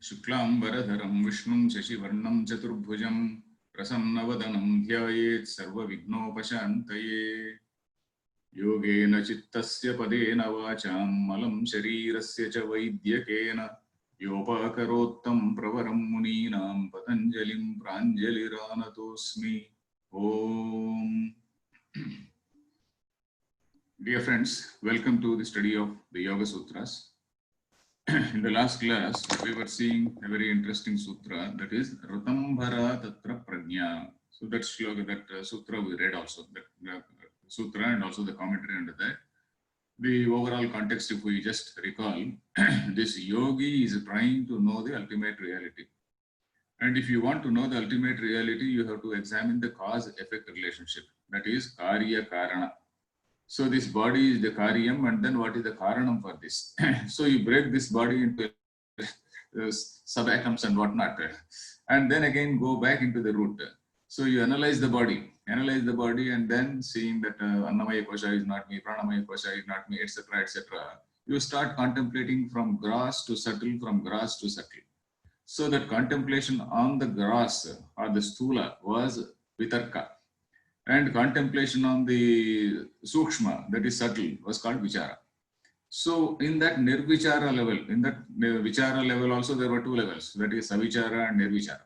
शुक्लांबरधरं विष्णुं शशिवर्णं चतुर्भुजं प्रसन्नवदनं ध्यायेत् सर्वविघ्नोपशान्तये। योगेन चित्तस्य पदेन वाचां मलं शरीरस्य च वैद्यकेन योपाकरोत्तं प्रवरं मुनीनां पतञ्जलिं प्राञ्जलिरानतोऽस्मि। Om. Dear friends, welcome to the study of the Yoga Sutras. In the last class, we were seeing a very interesting sutra, that is Ratambhara Tatra Prajna. So that shloka, that sutra we read also, that sutra and also the commentary under that. The overall context, if we just recall, this yogi is trying to know the ultimate reality. And if you want to know the ultimate reality, you have to examine the cause-effect relationship. That is Karya Karana. So this body is the karyam, and then what is the karanam for this? So you break this body into subatoms and whatnot, and then again go back into the root. So you analyze the body, and then seeing that Annamaya Kosha is not me, Pranamaya Kosha is not me, etc., etc. You start contemplating from gross to subtle, from gross to subtle. So that contemplation on the gross or the stula was vitarka. And contemplation on the sukshma, that is subtle, was called vichara. So in that nirvichara level, vichara level also there were two levels, that is savichara and nirvichara.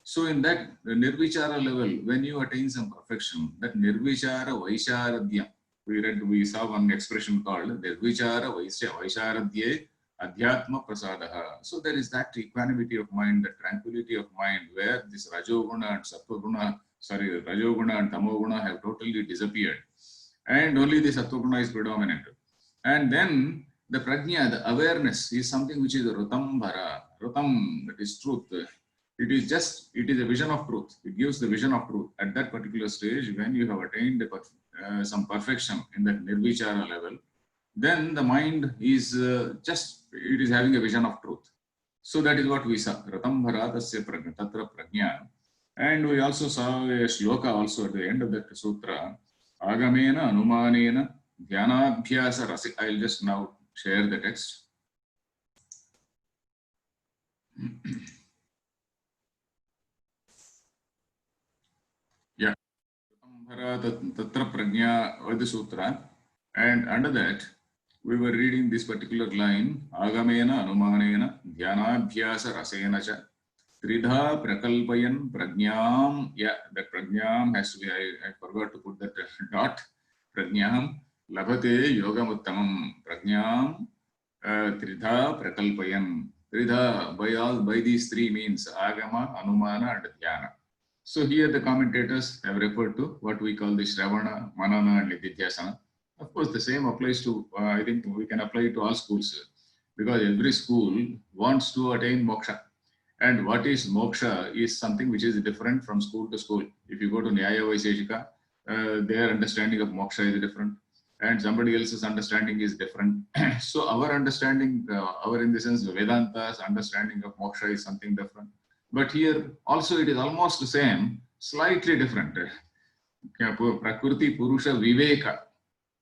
So in that nirvichara level, when you attain some perfection, that nirvichara vaisharadhyam, we saw one expression called nirvichara vaisharadhye adhyatma prasadaha. So there is that equanimity of mind, that tranquility of mind, where this rajoguna and sattva Rajoguna and Tamoguna have totally disappeared, and only the Sattva-guna is predominant. And then the prajna, the awareness, is something which is Ratambhara. Ratam, that is truth. It is a vision of truth. It gives the vision of truth. At that particular stage, when you have attained some perfection in that nirvichara level, then the mind is it is having a vision of truth. So that is what we saw. Ratambhara tasya prajna, tatra prajna. And we also saw a shloka also at the end of that sutra. Agamena, Anumanena, Dhyanabhyasa Rasi. I'll just now share the text. Yeah. Tatra Prajna Vadi Sutra. And under that, we were reading this particular line. Agamena, Anumanena, Dhyanabhyasa Rasena cha. Tridha prakalpayan prajnam. Yeah, that prajnam has to be, I forgot to put that dot. Prajnam labhate yogamuttamam. Prajnam tridha prakalpayan. Tridha, by these three means agama, anumana and dhyana. So here the commentators have referred to what we call the Shravana, Manana and Nididhyasana. Of course, the same applies to, I think we can apply it to all schools, because every school wants to attain moksha. And what is moksha is something which is different from school to school. If you go to Nyaya Vaiseshika, their understanding of moksha is different, and somebody else's understanding is different. So our understanding, in the sense Vedanta's understanding of moksha is something different. But here also it is almost the same, slightly different. Prakriti Purusha Viveka,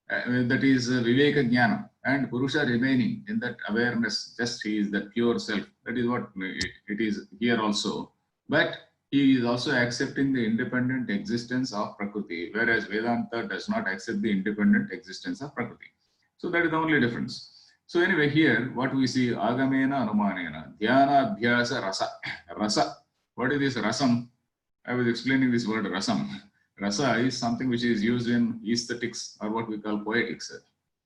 that is Viveka Jnana, and Purusha remaining in that awareness, just he is that pure self. That is what it is here also. But he is also accepting the independent existence of Prakriti, whereas Vedanta does not accept the independent existence of Prakriti. So that is the only difference. So anyway, here what we see, Agamena Anumanena, Dhyana Abhyasa Rasa. Rasa. What is this rasam? I was explaining this word rasam. Rasa is something which is used in aesthetics, or what we call poetics.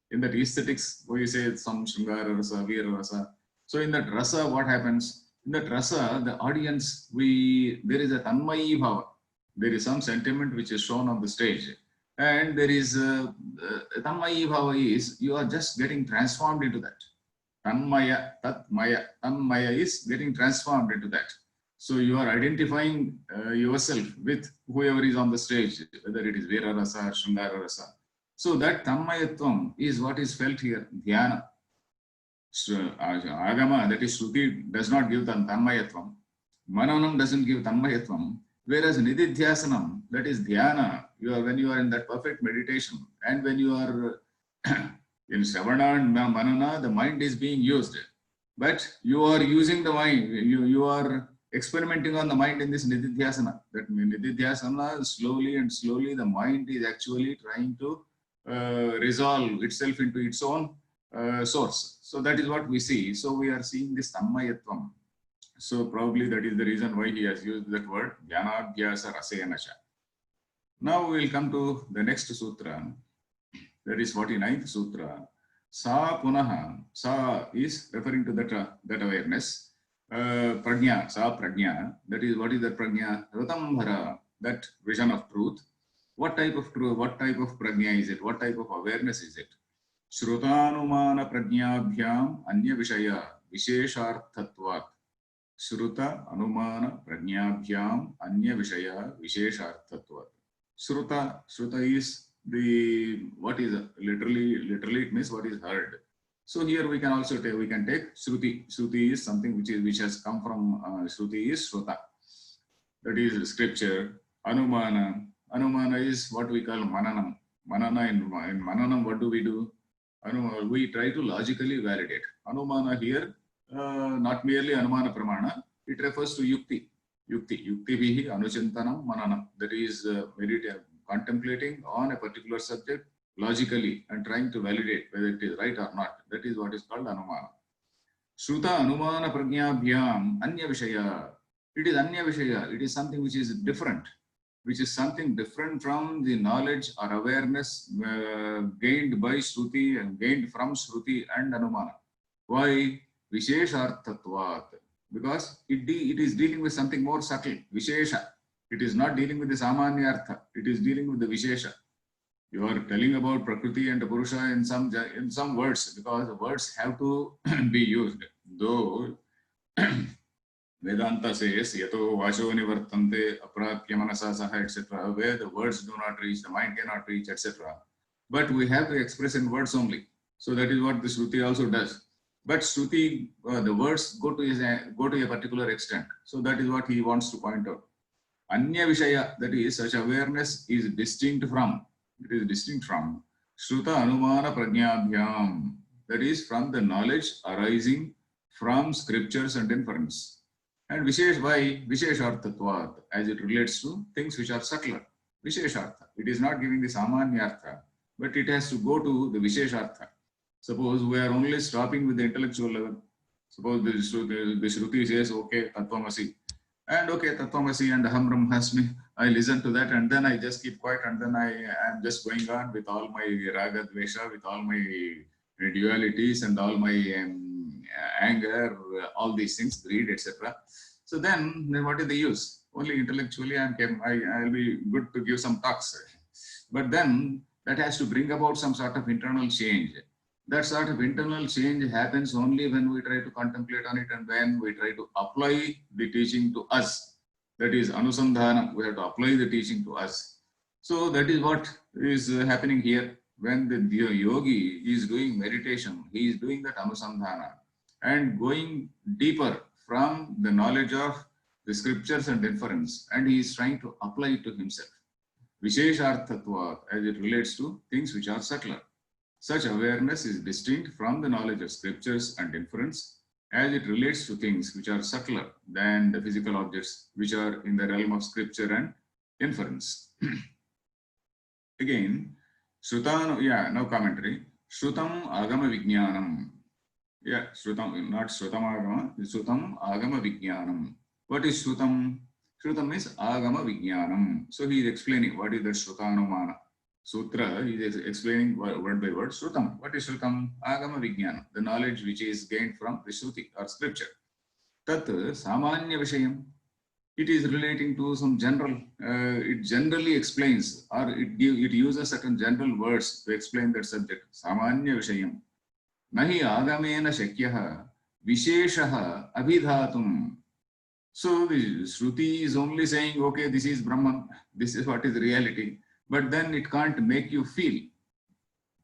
In that aesthetics, we say some Shringara Rasa, Veera Rasa. So in that Rasa, what happens? In that Rasa, the audience, there is a Tanmayi Bhava. There is some sentiment which is shown on the stage. And there is Tanmayi Bhava is, you are just getting transformed into that. Tanmaya, Tatmaya. Tanmaya is getting transformed into that. So you are identifying yourself with whoever is on the stage, whether it is Veera Rasa or Shringara Rasa. So that Tanmayatvam is what is felt here, Dhyana. So, Agama, that is Shruti, does not give Tanmayatvam. Mananam doesn't give Tanmayatvam. Whereas Nididhyasanam, that is Dhyana, when you are in that perfect meditation, and when you are in Shravana and Manana, the mind is being used. But you are using the mind, you are experimenting on the mind in this nididhyasana. That nididhyasana, slowly and slowly, the mind is actually trying to resolve itself into its own source. So that is what we see. So we are seeing this tammayatvam. So probably that is the reason why he has used that word, jnanabhyasa rasenasha. Now we will come to the next sutra. That is 49th sutra. Sa punaha. Sa is referring to that awareness. Prajna, sa prajna. That is, what is that prajna? Ratambhara, that vision of truth. What type of truth, what type of prajna is it? What type of awareness is it? Shrutanumana prajnabhyam anya vishaya vishesharthatvat. Shruta anumana prajnabhyam anya vishaya vishesharthatvat. Shruta is the, what is literally it means what is heard. So here we can also take, Shruti. Shruti is something which has come from Shruti is Shruta. That is scripture. Anumana is what we call Mananam. In Mananam, what do? We try to logically validate. Anumana here, not merely Anumana Pramana, it refers to Yukti. Yukti vihi anuchintanam mananam. That is contemplating on a particular subject logically and trying to validate whether it is right or not. That is what is called anumana. Shruta anumana prajnabhyam anya vishaya. It is anya vishaya. It is something which is different, from the knowledge or awareness gained by Shruti and gained from Shruti and anumana. Why? Vishesharthatvat. Because it is dealing with something more subtle, Vishesha. It is not dealing with the Samanya Artha. It is dealing with the Vishesha. You are telling about Prakriti and Purusha in some words, because the words have to be used. Though Vedanta says, Yato Vasho Nivartante, Aprapya Manasa Saha, etc., where the words do not reach, the mind cannot reach, etc. But we have to express in words only. So that is what the Shruti also does. But Shruti, the words go to a particular extent. So that is what he wants to point out. Anya Vishaya, that is, such awareness is distinct from Shruta Anumana Prajnabhyam, that is, from the knowledge arising from scriptures and inference. And Vishesharthatvat, as it relates to things which are subtler. Visheshartha. It is not giving the Samanya Artha, but it has to go to the Visheshartha. Suppose we are only stopping with the intellectual level. Suppose the Shruti says, okay, Tattvamasi. And okay, Tattvamasi and Aham Brahmasmi, I listen to that and then I just keep quiet and then I am just going on with all my raga dvesha, with all my dualities and all my anger, all these things, greed, etc. So then what is the use? Only intellectually I'll be good to give some talks. But then that has to bring about some sort of internal change. That sort of internal change happens only when we try to contemplate on it and when we try to apply the teaching to us. That is anusandhana. We have to apply the teaching to us. So that is what is happening here. When the yogi is doing meditation, he is doing that anusandhana and going deeper from the knowledge of the scriptures and inference, and he is trying to apply it to himself. Vishesharthatvat, as it relates to things which are subtler. Such awareness is distinct from the knowledge of scriptures and inference as it relates to things which are subtler than the physical objects which are in the realm of scripture and inference. Again, Shrutam, now commentary. Shrutam Agama Vijnanam. Shrutam, not Shrutam Agama, Shrutam Agama Vijnanam. What is Shrutam? Shrutam is Agama Vijnanam. So he is explaining what is the Shrutanumana. Sutra, he is explaining word by word. Shrutam. What is Shrutam? Agama Vijnanam, the knowledge which is gained from the Shruti or scripture. Tat Samanya Vishayam. It is relating to some general, it generally explains or it uses certain general words to explain that subject. Samanya Vishayam. Nahi Agamena Shakyaha Visheshaha Abhidhatum. So the Shruti is only saying, okay, this is Brahman, this is what is reality. But then it can't make you feel.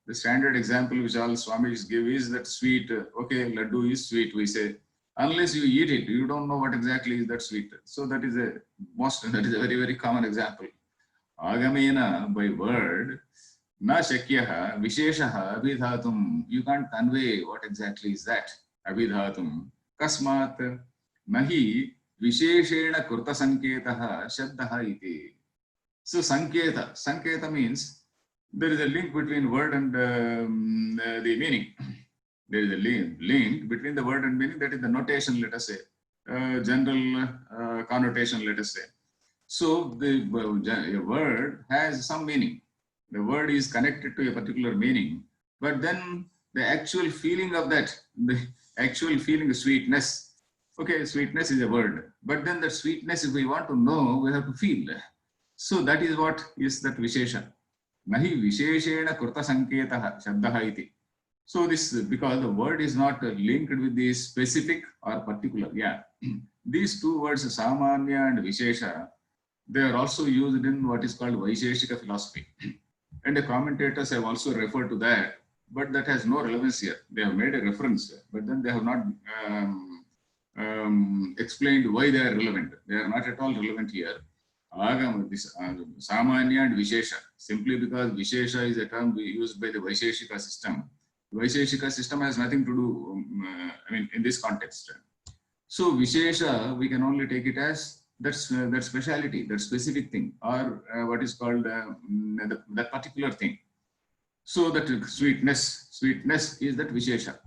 The standard example which all Swamis give is that sweet, okay, laddu is sweet, we say. Unless you eat it, you don't know what exactly is that sweet. So that is a very, very common example. Agamena, by word, na shakyaha, visheshaha, abhidhatum. You can't convey what exactly is that. अभिधातुं कस्मात् न हि विशेषेण कृतसङ्केतः शब्दः इति. So sanketa means there is a link between word and the meaning. There is a link between the word and meaning, that is the notation, let us say, general connotation, let us say. So the a word has some meaning. The word is connected to a particular meaning, but then the actual feeling of that, the actual feeling of sweetness. Okay, sweetness is a word, but then that sweetness, if we want to know, we have to feel. So that is what is that Vishesha. Nahi Visheshena Kurta Sanketah Shabdaha iti. So this, because the word is not linked with the specific or particular. Yeah. These two words, Samanya and Vishesha, they are also used in what is called Vaisheshika philosophy. And the commentators have also referred to that, but that has no relevance here. They have made a reference, but then they have not explained why they are relevant. They are not at all relevant here. Agama, this Samanya and Vishesha, simply because Vishesha is a term used by the Vaisheshika system. The Vaisheshika system has nothing to do, in this context. So Vishesha, we can only take it as that speciality, that specific thing, or what is called that particular thing. So that sweetness is that Vishesha.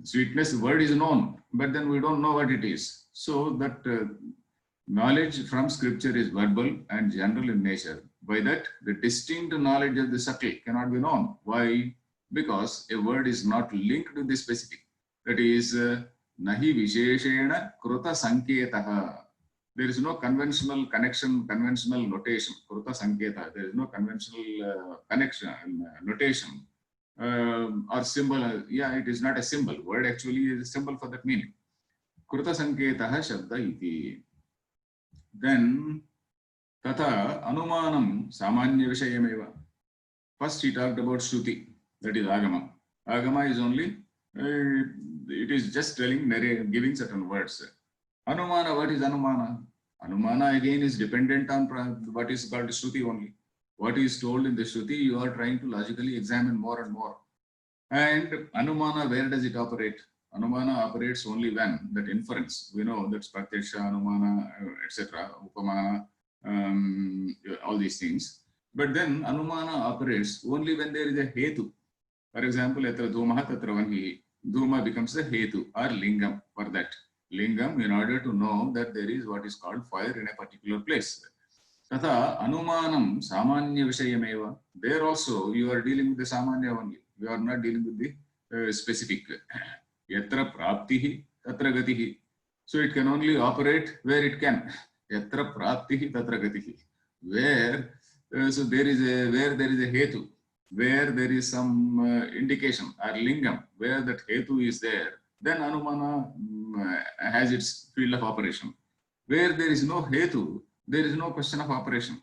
Sweetness word is known, but then we don't know what it is. So that knowledge from scripture is verbal and general in nature. By that, the distinct knowledge of the subtle cannot be known. Why? Because a word is not linked to the specific. That is, nahi visheshena kruta sanketaha. There is no conventional connection, conventional notation. Kruta sanketa. There is no conventional connection, notation or symbol. Yeah, it is not a symbol. Word actually is a symbol for that meaning. Kruta sanketaha shabda iti. Then Tata Anumanam Samanya Vishayameva. First he talked about Shruti, that is Agama. Agama is only, it is just telling, giving certain words. Anumana, what is Anumana? Anumana again is dependent on what is called Shruti only. What is told in the Shruti, you are trying to logically examine more and more. And Anumana, where does it operate? Anumana operates only when that inference. We know that's Pratyaksha, Anumana, etc., Upamana, all these things. But then Anumana operates only when there is a Hetu. For example, Yatra Dhumaha Tatra Vanhi. Dhuma becomes the Hetu or Lingam for that. Lingam, in order to know that there is what is called fire in a particular place. Tata Anumanam Samanya Vishayameva. There also you are dealing with the Samanya only. You are not dealing with the specific. Yatra Praptihi Tatra Gatihi. So it can only operate where it can. Yatra Praptihi Tatra Gatihi. Where so there is a Hetu, where there is some indication or lingam, where that Hetu is there, then Anumana has its field of operation. Where there is no Hetu, there is no question of operation.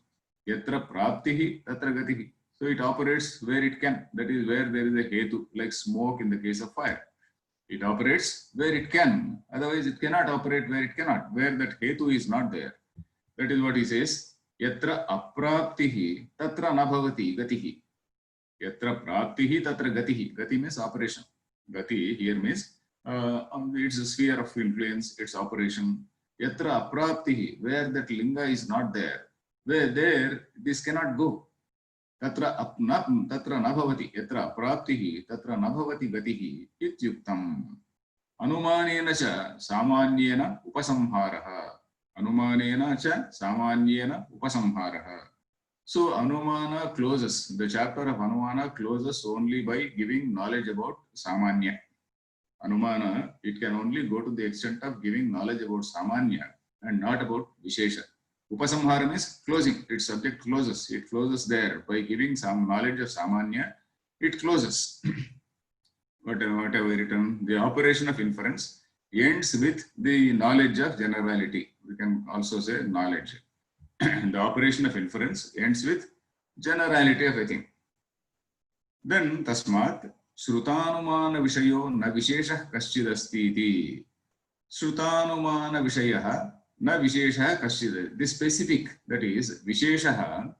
Yatra Praptihi Tatra Gatihi. So it operates where it can. That is where there is a Hetu, like smoke in the case of fire. It operates where it can. Otherwise, it cannot operate where it cannot. Where that Hetu is not there. That is what he says. Yatra apraptihi tatra nabhavati gatihi. Yatra praptihi tatra gatihi. Gati means operation. Gati here means it's a sphere of influence, its operation. Yatra apraptihi, where that linga is not there. Where there, this cannot go. Tatra nabhavati. Yatra apraptihi tatra nabhavati gatihi ityuktam. Anumanena cha samanyena upasamharaha. Anumanena cha samanyena upasamharaha. So Anumana closes, the chapter of Anumana closes only by giving knowledge about Samanya. Anumana, it can only go to the extent of giving knowledge about Samanya and not about Vishesha. Upasamhara means closing, its subject closes. It closes there by giving some knowledge of Samanya, it closes. Whatever written, the operation of inference ends with the knowledge of generality. We can also say knowledge. The operation of inference ends with generality of a thing. Then tasmat shrutanumana vishayo na visheshah kaschidasti iti. Shrutanumana vishayaha na visheshah kaschid. This specific, that is visheshaha,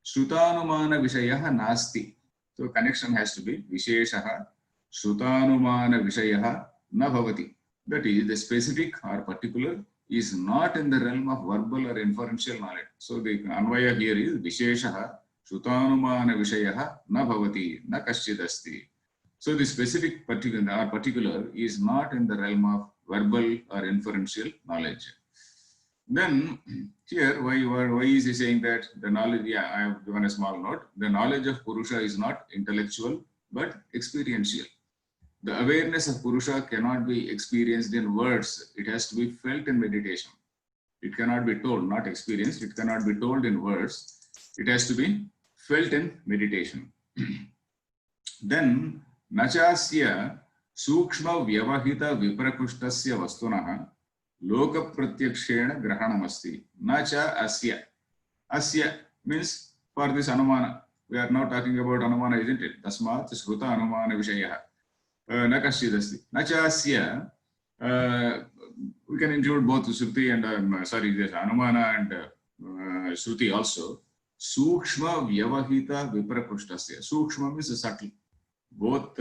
shrutanumana vishayaha nasti. So connection has to be visheshaha, shrutanumana vishayaha na bhavati. That is, the specific or particular is not in the realm of verbal or inferential knowledge. So the anvaya here is visheshaha shrutanumana vishayaha na bhavati na kaschid asti. So the specific particular is not in the realm of verbal or inferential knowledge. Then here, why is he saying that the knowledge? Yeah, I have given a small note. The knowledge of Purusha is not intellectual but experiential. The awareness of Purusha cannot be experienced in words. It has to be felt in meditation. It cannot be told, not experienced. It cannot be told in words. It has to be felt in meditation. Then, nachasya sukshma vyavahita viprakushtasya vastunaha loka pratyakshena grahanamasti. Nacha asya. Asya means for this anumana. We are now talking about anumana, isn't it? Tasmat shruta anumana vishayaha. Na kaschidasti. Nacha asya. We can include both Shruti and there's Anumana and Shruti also. Sukshma vyavahita viprakushtasya. Sukshma means subtle. Both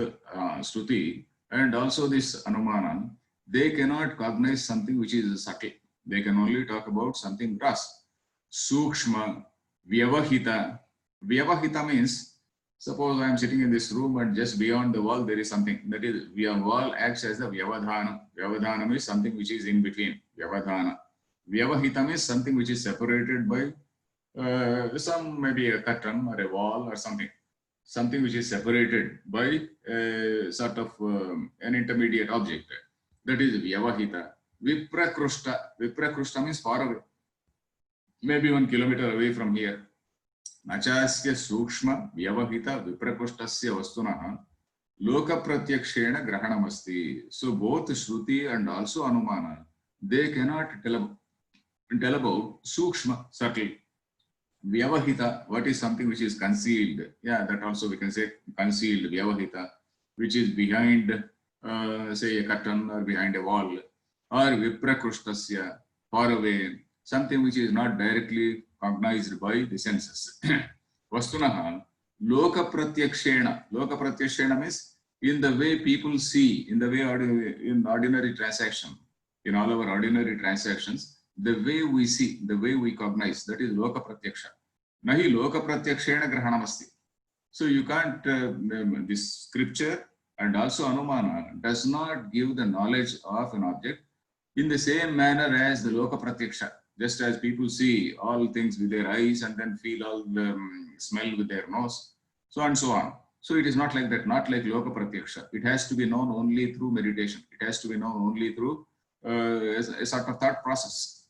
Shruti and also this Anumana, they cannot cognize something which is subtle. They can only talk about something gross. Sukshma vyavahita. Vyavahita means, suppose I am sitting in this room and just beyond the wall there is something. That is, wall acts as the vyavadhana. Vyavadhanam is something which is in between. Vyavadhana. Vyavahitam is something which is separated by some, maybe a curtain or a wall or something. Something which is separated by sort of an intermediate object. That is vyavahita. Viprakrishta. Viprakrishta means far away. Maybe 1 kilometer away from here. Nachasya sukshma vyavahita viprakushtasya vastunaha loka pratyakshena grahanamasti. So both Shruti and also Anumana, they cannot tell about sukshma, subtle. Vyavahita, what is something which is concealed? Yeah, that also we can say concealed, vyavahita, which is behind, say, a curtain or behind a wall. Or viprakushtasya, far away, something which is not directly cognized by the senses. Vastunaha, loka pratyakshena. Loka pratyakshena means in the way people see, in the way in ordinary transaction, in all our ordinary transactions, the way we see, the way we cognize, that is loka pratyaksha. Nahi loka pratyakshena grahanamasti. So you can't, this scripture and also Anumana does not give the knowledge of an object in the same manner as the loka pratyaksha. Just as people see all things with their eyes and then feel all the smell with their nose, so and so on. So it is not like that, not like loka pratyaksha. It has to be known only through meditation. It has to be known only through a sort of thought process.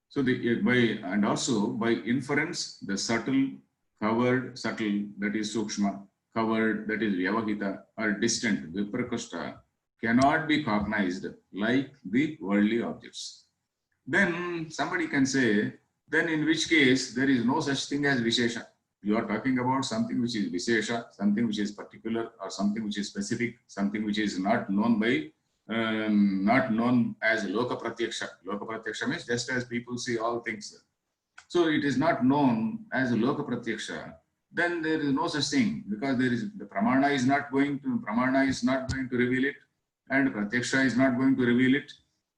So and also by inference, the subtle, covered, subtle, that is sukshma, covered, that is vyavahita, or distant, viprakushta, cannot be cognized like the worldly objects. Then somebody can say, then in which case there is no such thing as Vishesha. You are talking about something which is Vishesha, something which is particular, or something which is specific, something which is not known by, not known as Loka Pratyaksha. Loka Pratyaksha means just as people see all things. So it is not known as Loka Pratyaksha. Then there is no such thing, because there is the Pramana is not going to reveal it, and Pratyaksha is not going to reveal it.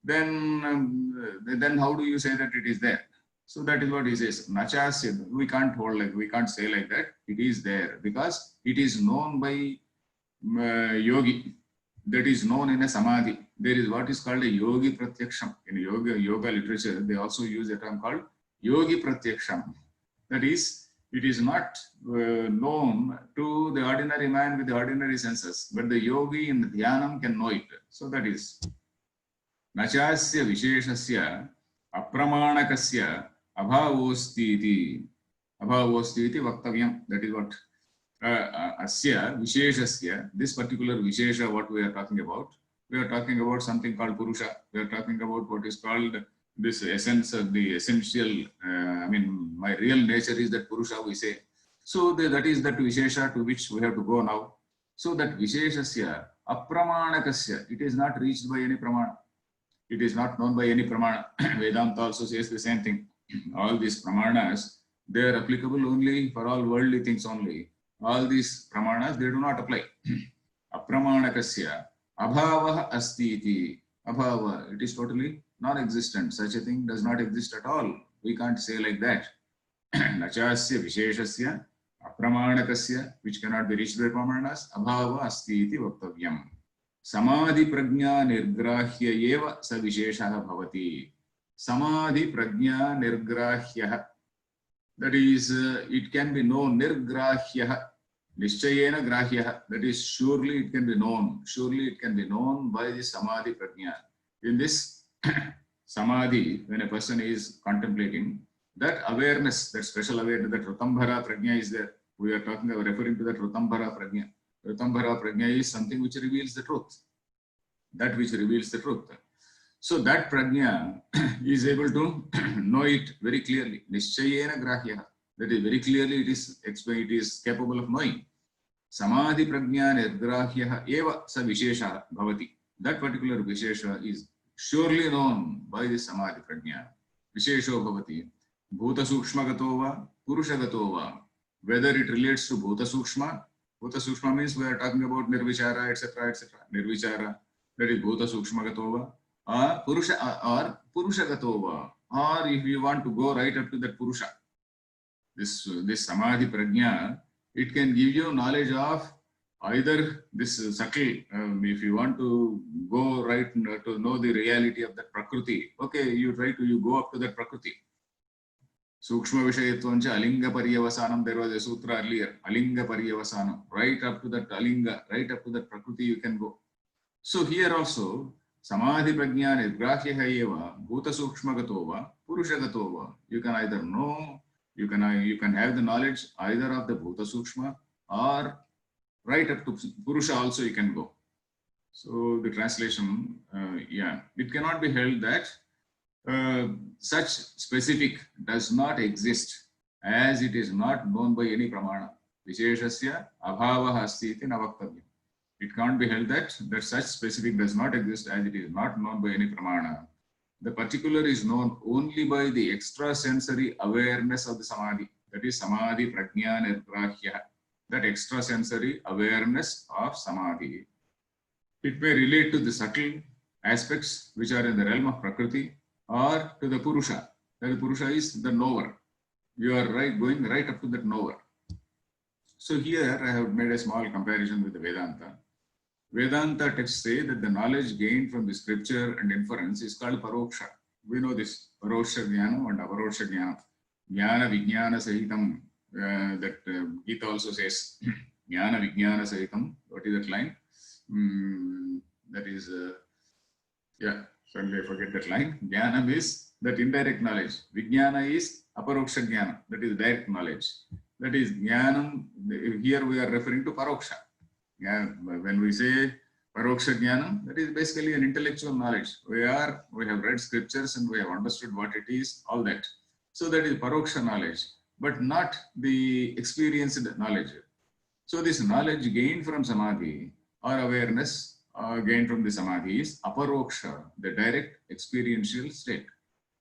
Then how do you say that it is there? So that is what he says. Nachasya, we can't say like that. It is there because it is known by yogi. That is known in a samadhi. There is what is called a yogi pratyaksham. In yoga literature, they also use a term called yogi pratyaksham. That is, it is not known to the ordinary man with the ordinary senses, but the yogi in the dhyanam can know it. So that is Nachasya visheshasya apramanakasya abhavosti iti vaktavyam. That is what asya visheshasya, this particular vishesha, what we are talking about. We are talking about something called Purusha. We are talking about what is called this essence of the essential, my real nature is that Purusha, we say. So that is that vishesha to which we have to go now. So that visheshasya apramanakasya, it is not reached by any pramana. It is not known by any pramana. Vedanta also says the same thing. All these pramanas, they are applicable only for all worldly things only. All these pramanas, they do not apply. Apramanakasya Abhavah asti iti. Abhava, it is totally non-existent. Such a thing does not exist at all. We can't say like that. Nachasya visheshasya apramanakasya, which cannot be reached by pramanas, abhava asti iti vaktavyam. Samadhi prajna nirgrahya eva sa visheshah bhavati. Samadhi prajna nirgrahya. That is, it can be known. Nirgrahya. Nishchayena grahya. That is, surely it can be known. Surely it can be known by the samadhi prajna. In this samadhi, when a person is contemplating, that awareness, that special awareness, that Rutambhara prajna is there. We are referring to that Rutambhara prajna. Rutambhara prajna is something which reveals the truth. That which reveals the truth. So that prajna is able to know it very clearly. Nishchayena grahya. That is very clearly it is capable of knowing. Samadhi prajna nirgrahya eva sa vishesha bhavati. That particular vishesha is surely known by the samadhi prajna. Vishesho bhavati. Bhuta sukshma gato va, purusha gato va. Whether it relates to bhuta sukshma means we are talking about nirvichara, etc., etc. Nirvichara, that is bhuta sukshma gato va. Purusha gato va. Or if you want to go right up to that purusha, this samadhi prajna, it can give you knowledge of either this subtle, if you want to go right to know the reality of that prakriti, okay, you go up to that prakriti. Sukshma Vishayatvancha Alinga Paryavasanam, there was a sutra earlier, Alinga Paryavasanam, right up to that Alinga, right up to that prakriti you can go. So here also, Samadhi Prajna Nirgrahya Eva, Bhuta Sukshma Gatova, Purusha Gatova. You can either know, you can have the knowledge either of the Bhuta Sukshma or right up to Purusha also you can go. So the translation, it cannot be held that such specific does not exist as it is not known by any pramana. Visheshasya abhava asti iti navaktavya. It can't be held that such specific does not exist as it is not known by any pramana. The particular is known only by the extrasensory awareness of the samadhi. That is samadhi prajna nirgrahya. That extrasensory awareness of samadhi. It may relate to the subtle aspects which are in the realm of prakriti or to the purusha. The purusha is the knower. You are going right up to that knower. So here I have made a small comparison with the Vedanta. Vedanta texts say that the knowledge gained from the scripture and inference is called paroksha. We know this, paroksha jnana and aparoksha jnana. Jnana vijnana sahitam, that Gita also says, jnana vijnana sahitam. What is that line? That is, suddenly I forget that line. Jnanam is that indirect knowledge. Vijnana is aparoksha jnana, that is direct knowledge. That is jnanam, here we are referring to paroksha. Yeah, when we say paroksha jnana, that is basically an intellectual knowledge. We have read scriptures and we have understood what it is, all that. So that is paroksha knowledge, but not the experienced knowledge. So this knowledge gained from samadhi or awareness gained from the samadhi is aparoksha, the direct experiential state.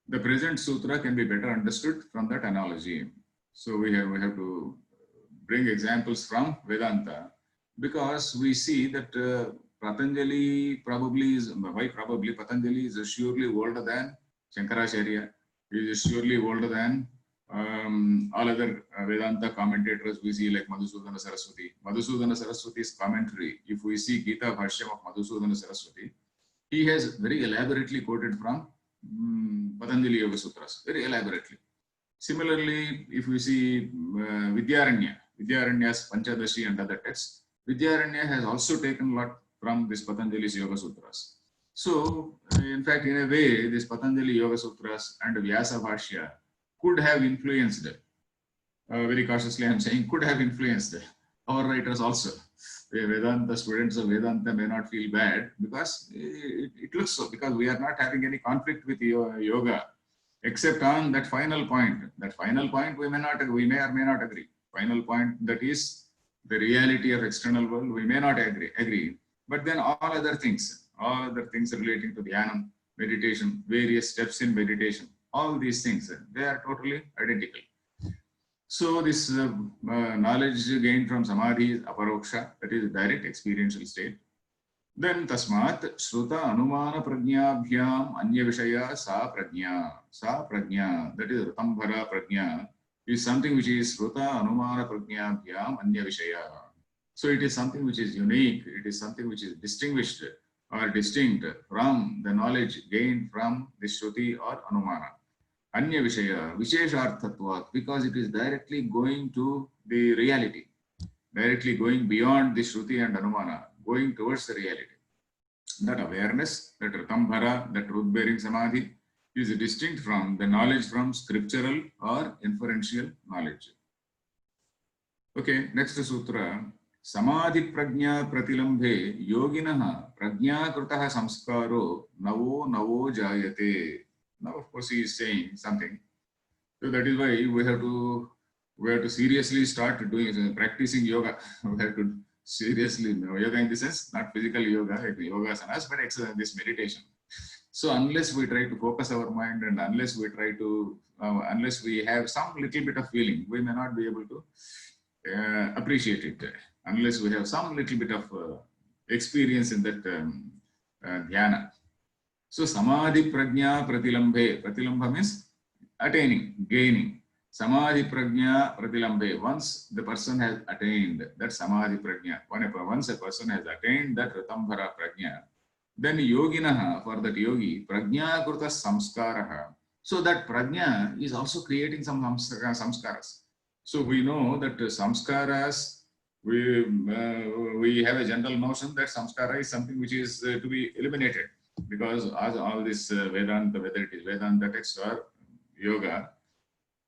The present sutra can be better understood from that analogy. So we have to bring examples from Vedanta, because we see that Patanjali Patanjali is surely older than Shankaracharya. He is surely older than all other Vedanta commentators we see, like Madhusudana Saraswati. Madhusudana Saraswati's commentary, if we see Gita Bhashyam of Madhusudana Saraswati, he has very elaborately quoted from Patanjali Yoga Sutras, very elaborately. Similarly, if we see Vidyaranya's Panchadashi and other texts, Vidyaranya has also taken a lot from this Patanjali's Yoga Sutras. So, in fact, in a way, this Patanjali Yoga Sutras and Vyasa Bhashya could have influenced, very cautiously I am saying, could have influenced our writers also. The Vedanta students of Vedanta may not feel bad because it looks so, because we are not having any conflict with yoga, except on that final point. That final point we may or may not agree. Final point, that is the reality of external world, we may not agree. But then all other things relating to Dhyanam, meditation, various steps in meditation, all these things, they are totally identical. So this knowledge gained from samadhi is aparoksha, that is direct experiential state. Then tasmat shruta anumana prajnabhyam anya vishaya sa prajna. Sa prajna, that is Ritambhara prajna, is something which is shruta anumana prajnabhyam anya vishaya. So it is something which is unique, it is something which is distinguished or distinct from the knowledge gained from the Shruti or Anumana. Anya Vishaya, Vishesharthatvat, because it is directly going to the reality, directly going beyond the Shruti and Anumana, going towards the reality. That awareness, that Ritambhara, that truth-bearing Samadhi is distinct from the knowledge from scriptural or inferential knowledge. Okay, next sutra. Samadhi prajna pratilambhe yoginah prajna krutah samskaro navo navo jayate. Now, of course, he is saying something. So that is why we have to seriously start doing practicing yoga. We have to seriously yoga in the sense not physical yoga, like yoga asanas, but exercise, this meditation. So unless we try to focus our mind and unless we try to unless we have some little bit of feeling, we may not be able to appreciate it unless we have some little bit of experience in that dhyana. So samadhi prajna pratilambhe. Pratilambha means attaining, gaining. Samadhi prajna pratilambhe. Once the person has attained that samadhi prajna, once a person has attained that Ritambhara prajna, then yoginaha, for that yogi, prajna kruta samskaraha. So that prajna is also creating some samskaras. So we know that samskaras, we have a general notion that samskara is something which is to be eliminated, because as all this Vedanta, whether it is Vedanta text or yoga,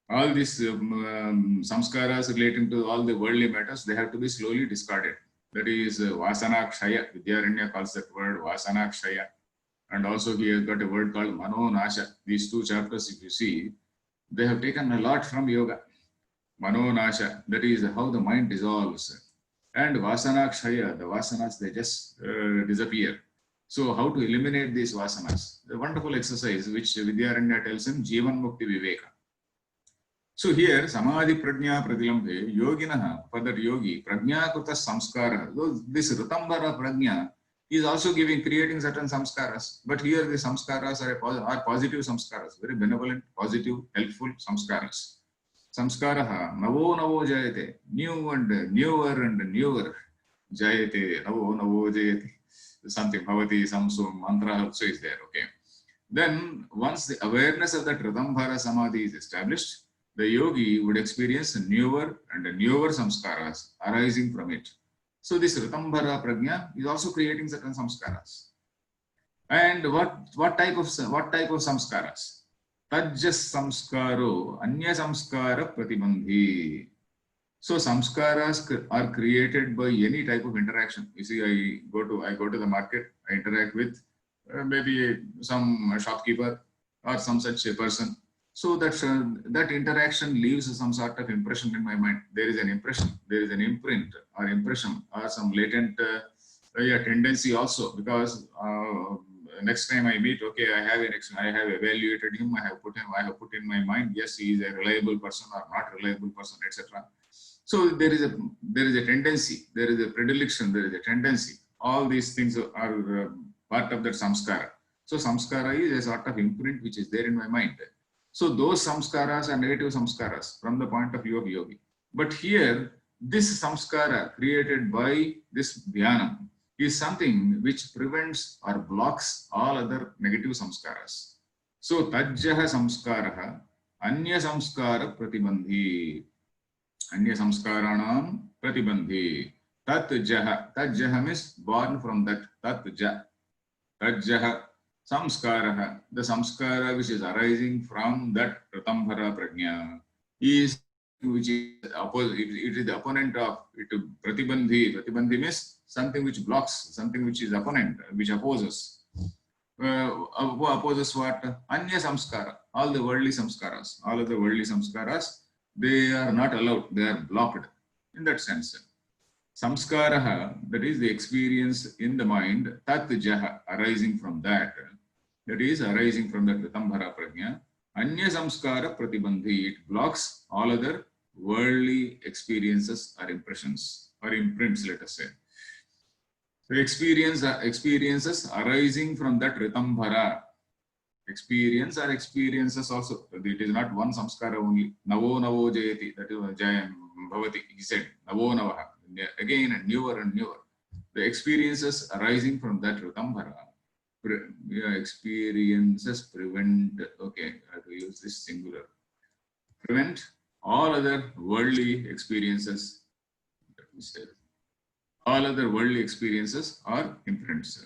all these samskaras relating to all the worldly matters, they have to be slowly discarded. That is Vasana Kshaya. Vidyaranya calls that word Vasana Kshaya. And also he has got a word called Mano Nasha. These two chapters, if you see, they have taken a lot from yoga. Mano Nasha, that is how the mind dissolves. And Vasana Kshaya, the vasanas, they just disappear. So how to eliminate these vasanas? The wonderful exercise which Vidyaranya tells him, Jivan Mukti Viveka. So here, Samadhi Prajna Pratilambhe, Yoginaha, for that yogi, Prajna Kuta Samskara. This Ritambhara Prajna is also creating certain samskaras. But here the samskaras are positive samskaras, very benevolent, positive, helpful samskaras. Samskaraha, Navo Navo Jayate, new and newer Jayate, Navo Navo Jayate. Something, Bhavati, some mantra also is there, okay. Then, once the awareness of that Ritambhara Samadhi is established, the yogi would experience newer and newer samskaras arising from it. So this Ritambhara Prajna is also creating certain samskaras. And what type of samskaras? Tajjas samskaro, anya samskara pratibandhi. So samskaras are created by any type of interaction. You see, I go to the market, I interact with maybe some shopkeeper or some such a person. So that interaction leaves some sort of impression in my mind. There is an impression, there is an imprint or impression or some latent tendency also, because next time I meet, okay, I have evaluated him, I have put in my mind, yes, he is a reliable person or not reliable person, etc. So there is a tendency, there is a predilection, there is a tendency. All these things are part of that samskara. So samskara is a sort of imprint which is there in my mind. So those samskaras are negative samskaras from the point of view of yogi. But here, this samskara created by this dhyana is something which prevents or blocks all other negative samskaras. So tajjaha samskaraha anya samskara pratibandhi. Anya samskaranam pratibandhi. Tatjaha means born from that. Tajjaha samskaraha, the samskara which is arising from that Ritambhara Prajna is which is opposite. It is the opponent of it. Pratibandhi. Pratibandhi means something which blocks, something which is opponent, which opposes. Opposes what? Anya samskara. All the worldly samskaras. All of the worldly samskaras, they are not allowed. They are blocked. In that sense. Samskaraha, that is the experience in the mind, tat jaha, arising from that is arising from the Ritambhara Prajna. Anya samskara pratibandhi, it blocks all other worldly experiences or impressions or imprints, let us say. So experiences arising from that Ritambhara. Experience or experiences also. It is not one samskara only. Navo navo jayati. That is Jayam Bhavati. He said, Navo navaha. Again and newer and newer. The experiences arising from that Ritambhara. Experiences prevent. Okay, I have to use this singular. Prevent all other worldly experiences. Let me say. All other worldly experiences are imprints.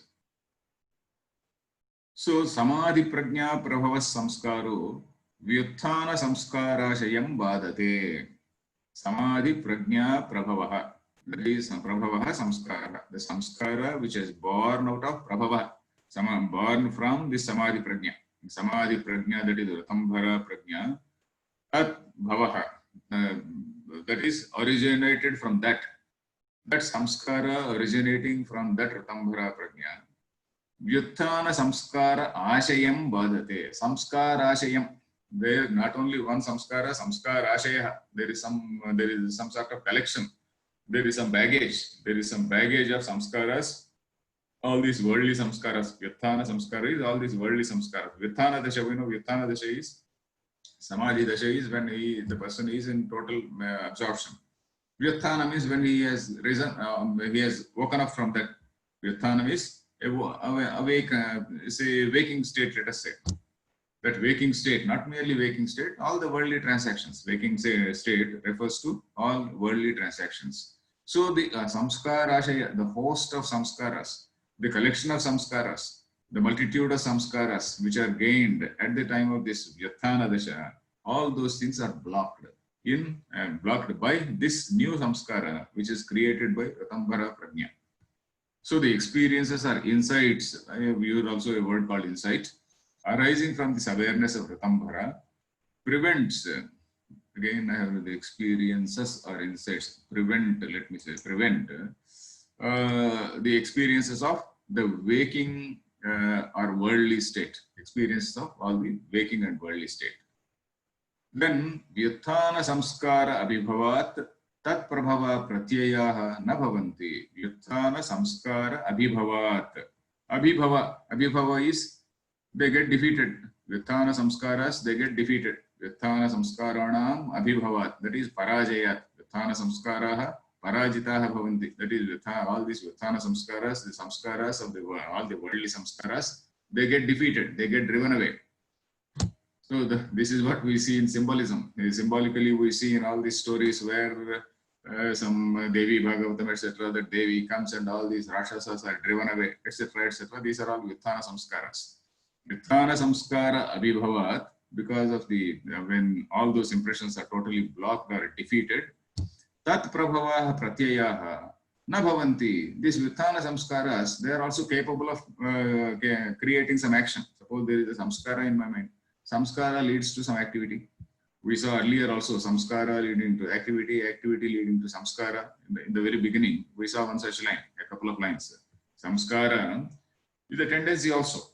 So, samadhi prajna prabhava samskaro vyuthana samskarashayam badate. Samadhi prajna prabhava. That is prabhava samskara. The samskara which is born out of prabhava. Born from this samadhi prajna. Samadhi prajna, that is Ritambhara prajna. Tat bhavaha. That is originated from that. That samskara originating from that Ritambhara prajna. Vyuthana samskara ashayam badate. Samskara ashayam. There not only one samskara, samskara ashaya. There is some sort of collection. There is some baggage. There is some baggage of samskaras. All these worldly samskaras. Vyuthana samskara is all these worldly samskaras. Vyuthana dasha, we know Vyuthana dasha is samadhi dasha is when the person is in total absorption. Vyuthana means when he has risen, he has woken up from that. Vyuthana is awake, say waking state, let us say. That waking state, not merely waking state, all the worldly transactions. Waking state refers to all worldly transactions. So the samskara, the host of samskaras, the collection of samskaras, the multitude of samskaras which are gained at the time of this Vyuthana dasha, all those things are blocked by this new samskara which is created by Ritambhara prajna. So the experiences are insights. I have used also a word called insight, arising from this awareness of Ritambhara, prevents. Again, I have the experiences or insights. Prevent. Let me say prevent the experiences of the waking or worldly state. Experiences of all the waking and worldly state. Then Vyuthana samskara abhibhavat. Tat prabhava pratyayaha na bhavanti. Vyuthana samskara abhibhavat. Abhibhava is they get defeated. Vyuthana samskaras, they get defeated. Vyuthana samskaranam abhibhavat. That is parajayat. Vyuthana samskaraha parajitaha bhavanti. That is all these Vyuthana samskaras, the samskaras of all the worldly samskaras, they get defeated. They get driven away. So this is what we see in symbolism. Symbolically, we see in all these stories where some Devi Bhagavatam, etc., that Devi comes and all these Rakshasas are driven away, etc., etc. These are all Vyuthana samskaras. Vyuthana samskara abhibhavat, because of when all those impressions are totally blocked or defeated, tat prabhavaha pratyayaha na bhavanti. These Vyuthana samskaras, they are also capable of creating some action. Suppose there is a samskara in my mind. Samskara leads to some activity. We saw earlier also samskara leading to activity, activity leading to samskara. In the very beginning, we saw one such line, a couple of lines. Samskara is a tendency also.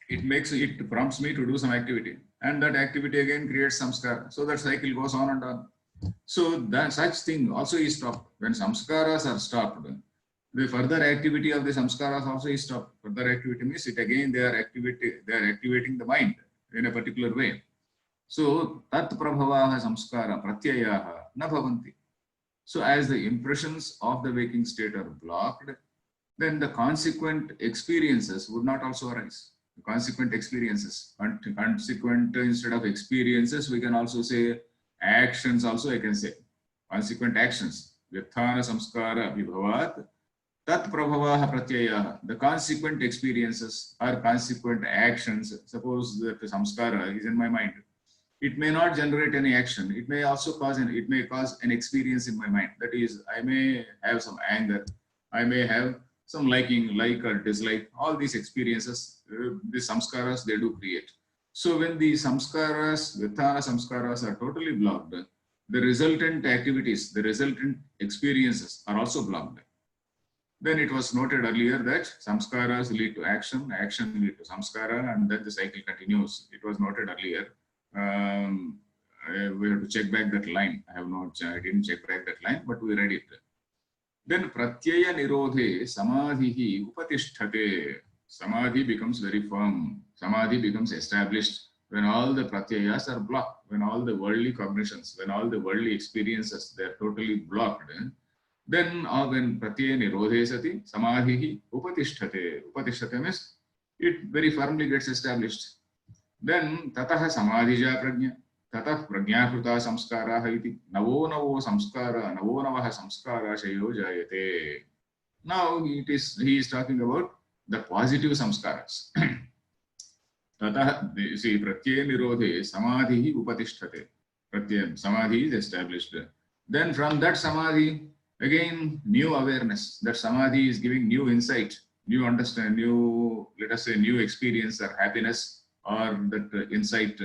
It prompts me to do some activity, and that activity again creates samskara. So that cycle goes on and on. So that such thing also is stopped. When samskaras are stopped, the further activity of the samskaras also is stopped. Further activity means they are activating the mind in a particular way. So tat prabhavaha samskara pratyayaha na bhavanti. So as the impressions of the waking state are blocked, then the consequent experiences would not also arise. The consequent experiences, consequent instead of experiences, we can also say actions also I can say. Consequent actions. Vyuthana samskara abhibhavat tat prabhavaha pratyayaha. The consequent experiences or consequent actions, suppose that the samskara is in my mind. It may not generate any action. It may also cause an experience in my mind. That is, I may have some anger. I may have some like or dislike. All these experiences, the samskaras, they do create. So when the samskaras, Vyuthana samskaras are totally blocked, the resultant activities, the resultant experiences are also blocked. Then it was noted earlier that samskaras lead to action, action lead to samskara, and then the cycle continues. It was noted earlier. We have to check back that line. I didn't check back that line, but we read it. Then pratyaya nirodhe samadhihi upatisthate. Samadhi becomes very firm. Samadhi becomes established when all the pratyayas are blocked, when all the worldly cognitions, when all the worldly experiences, they are totally blocked. Then when pratyaya nirodhe sati samadhihi upatisthate. Upatisthate means it very firmly gets established. Then tatah samadhija prajna. ततः प्रज्ञाकृता संस्काराः इति नवो नवः संस्काराशयो जायते. Now he is talking about the positive samskaras. ततः see pratyaya nirodhe samadhi upatisthate. Pratyaya samadhi is established. Then from that samadhi again new awareness. That samadhi is giving new insight, new understand, new, let us say, new experience or happiness or that insight.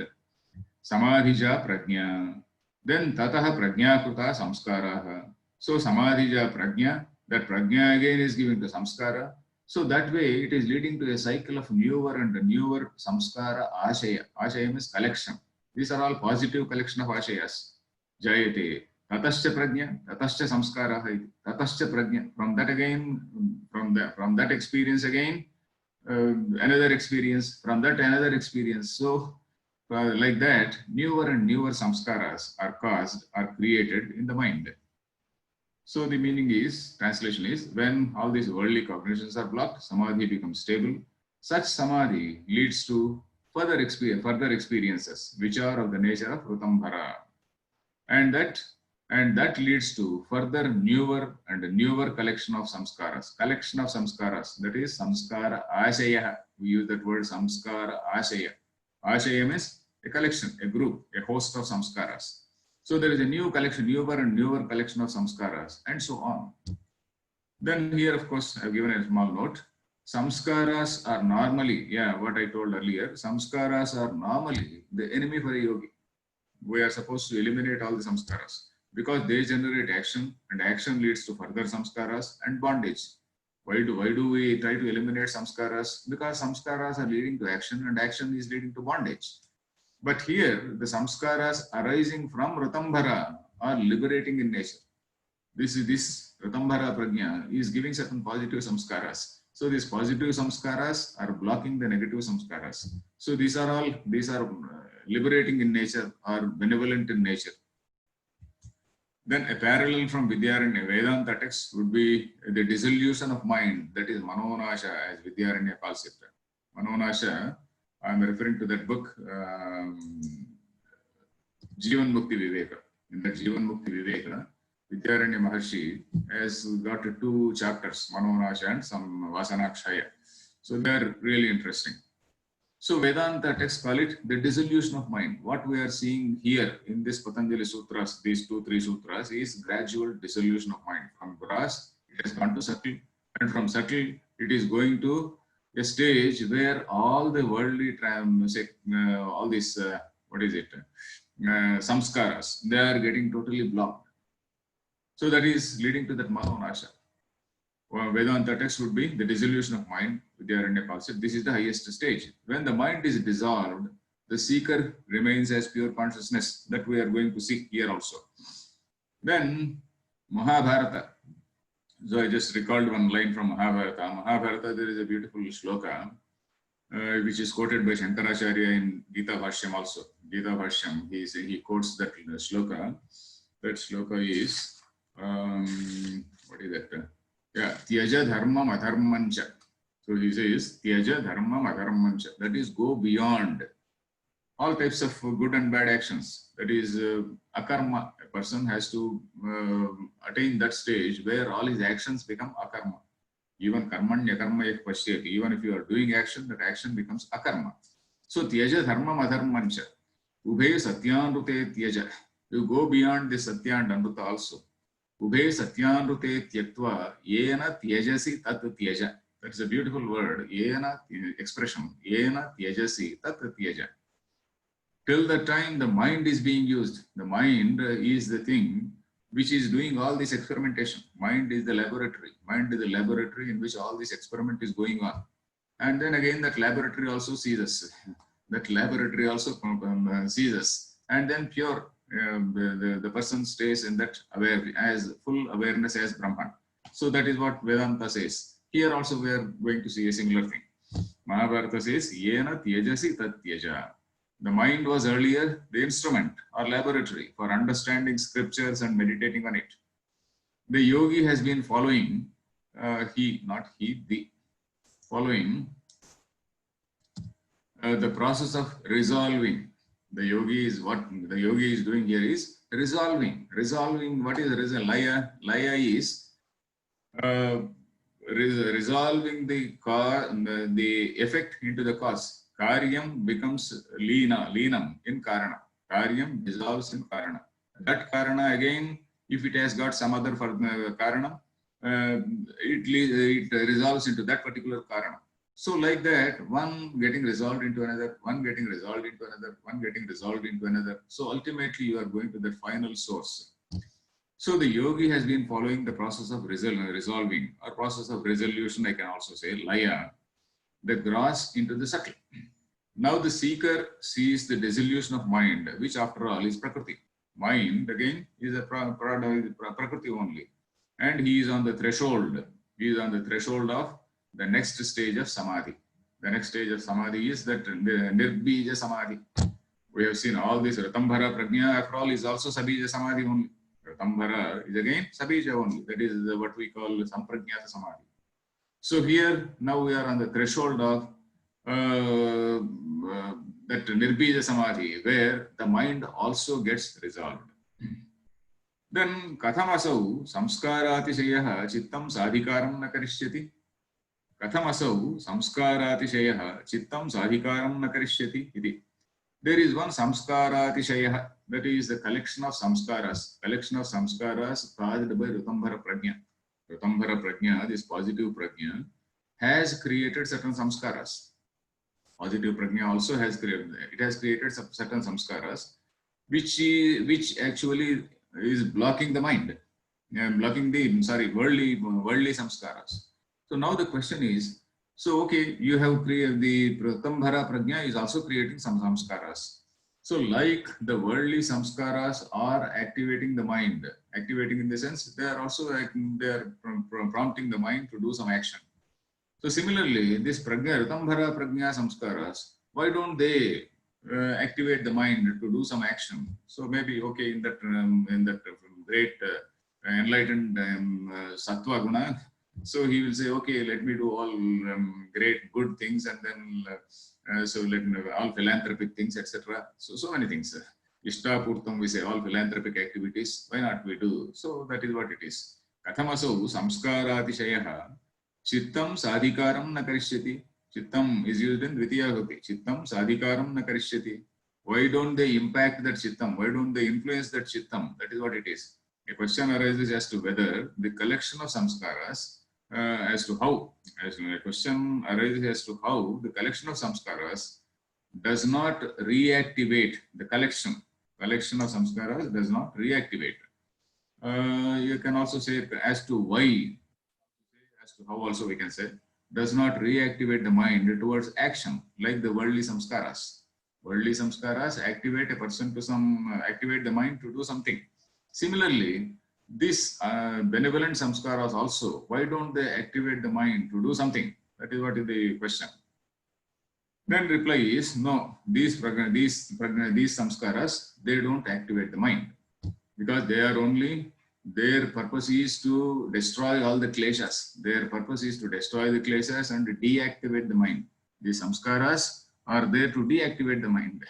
Samadhija prajna. Then tataha prajna kruta samskaraha. So samadhija prajna, that prajna again is given to samskara. So that way it is leading to a cycle of newer and newer samskara ashaya. Ashaya means collection. These are all positive collection of ashayas. Jayate. Tatascha prajna, tatascha samskaraha. Tatascha prajna. From that again, from that experience again, another experience. From that another experience. So like that, newer and newer samskaras are caused, are created in the mind. So the meaning is, translation is, when all these worldly cognitions are blocked, samadhi becomes stable. Such samadhi leads to further experiences, which are of the nature of Rutambhara. And that leads to further newer and newer collection of samskaras. Collection of samskaras, that is samskara ashaya. We use that word samskara ashaya. Ashaya means a collection, a group, a host of samskaras. So there is a new collection, newer and newer collection of samskaras, and so on. Then here, of course, I have given a small note. Samskaras are normally, what I told earlier, samskaras are normally the enemy for a yogi. We are supposed to eliminate all the samskaras because they generate action, and action leads to further samskaras and bondage. Why do we try to eliminate samskaras? Because samskaras are leading to action, and action is leading to bondage. But here, the samskaras arising from Ratambhara are liberating in nature. This Ratambhara prajna is giving certain positive samskaras. So these positive samskaras are blocking the negative samskaras. So these are liberating in nature or benevolent in nature. Then a parallel from Vidyaranya Vedanta text would be the dissolution of mind, that is Manonasha, as Vidyaranya calls it. Manonasha, I am referring to that book, Jivan Mukti Viveka. In that Jivan Mukti Viveka, Vidyaranya Maharshi has got 2 chapters, Manonasha and some Vasanakshaya. So they are really interesting. So Vedanta texts call it the dissolution of mind. What we are seeing here in this Patanjali Sutras, these 2-3 sutras, is gradual dissolution of mind. From gross, it has gone to subtle, and from subtle, it is going to a stage where all the worldly, all these, samskaras, they are getting totally blocked. So that is leading to that Manonasha. Vedanta text would be the dissolution of mind. Vidyaranya calls it. This is the highest stage. When the mind is dissolved, the seeker remains as pure consciousness. That we are going to see here also. Then Mahabharata. So I just recalled one line from Mahabharata. Mahabharata, there is a beautiful shloka which is quoted by Shankaracharya in Gita Bhashyam also. Gita Bhashyam, he quotes that shloka. That shloka is, what is that? Tyaja dharmam adharmancha. So he says, Tyaja dharmam adharmancha. That is, go beyond all types of good and bad actions. That is, akarma. A person has to attain that stage where all his actions become akarma. Even karmanya karma ek pashyati. Even if you are doing action, that action becomes akarma. So, Tyaja dharmam adharmancha. Ubhe satyanrute tyaja. You go beyond the satya and anruta also. Ubhe satyanrute tyaktva yena tyajasi tat tyaja. That's a beautiful word. Yena expression. Yena tyajasi tat tyaja. Till the time the mind is being used, the mind is the thing which is doing all this experimentation. Mind is the laboratory. Mind is the laboratory in which all this experiment is going on. And then again, that laboratory also sees us. That laboratory also sees us. And then pure, the person stays in that as full awareness as Brahman. So that is what Vedanta says. Here also we are going to see a similar thing. Mahabharata says, Yena tyajasi tat tyaja. The mind was earlier the instrument or laboratory for understanding scriptures and meditating on it. The yogi has been following, following the process of resolving. The yogi is doing here is resolving. Resolving, what is laya? Laya is resolving the effect into the cause. Karyam becomes leenam in karana. Karyam dissolves in karana. That karana again, if it has got some other karana, it resolves into that particular karana. So like that, one getting resolved into another, one getting resolved into another, one getting resolved into another. So ultimately you are going to that final source. So the yogi has been following the process of resolving, or process of resolution, I can also say, laya, the gross into the subtle. Now the seeker sees the dissolution of mind, which after all is prakriti. Mind again is a prakriti only. And he is on the threshold. He is on the threshold of the next stage of samadhi. The next stage of samadhi is that nirbija samadhi. We have seen all this. Ratambhara prajna, after all, is also sabija samadhi only. Ratambhara is again sabija only. That is what we call samprajnata samadhi. So here, now we are on the threshold of that nirbija samadhi, where the mind also gets resolved. Then kathamasau samskaratishayaha chittam sadhikaram na karishyati. Kathamasau samskaratishayaha chittam sadhikaram na karishyati iti. There is one samskaratishayaha, that is the collection of samskaras. Collection of samskaras caused by Ratambhara prajna. Ratambhara prajna, this positive prajna, has created certain samskaras. Positive prajna also has created certain samskaras, which actually is blocking the mind, blocking the worldly samskaras. So now the question is, so okay, you have created the Ratambhara prajna is also creating some samskaras. So like the worldly samskaras are activating the mind, activating in the sense they are also prompting the mind to do some action. So similarly, this prajna, Ratambhara prajna samskaras, why don't they activate the mind to do some action? So maybe okay, in that great enlightened sattva guna, so he will say, okay, let me do all great good things, and then so let me all philanthropic things, etc. So many things. Ishtapurtam, we say all philanthropic activities. Why not we do? So that is what it is. Kathamaso samskaratishayaha chittam sadhikaram na karishyati. Chittam is used in Dvitiya Vibhakti. Chittam sadhikaram na karishyati. Why don't they impact that chittam? Why don't they influence that chittam? That is what it is. A question arises as to whether the collection of samskaras, a question arises as to how the collection of samskaras does not reactivate the collection. Collection of samskaras does not reactivate. You can also say as to why, as to how also we can say, does not reactivate the mind towards action, like the worldly samskaras. Worldly samskaras activate a person to activate the mind to do something. Similarly, this benevolent samskaras also, why don't they activate the mind to do something? That is what is the question. Then reply is, no, these samskaras, they don't activate the mind, because they are only, their purpose is to destroy all the kleshas. Their purpose is to destroy the kleshas and deactivate the mind. These samskaras are there to deactivate the mind.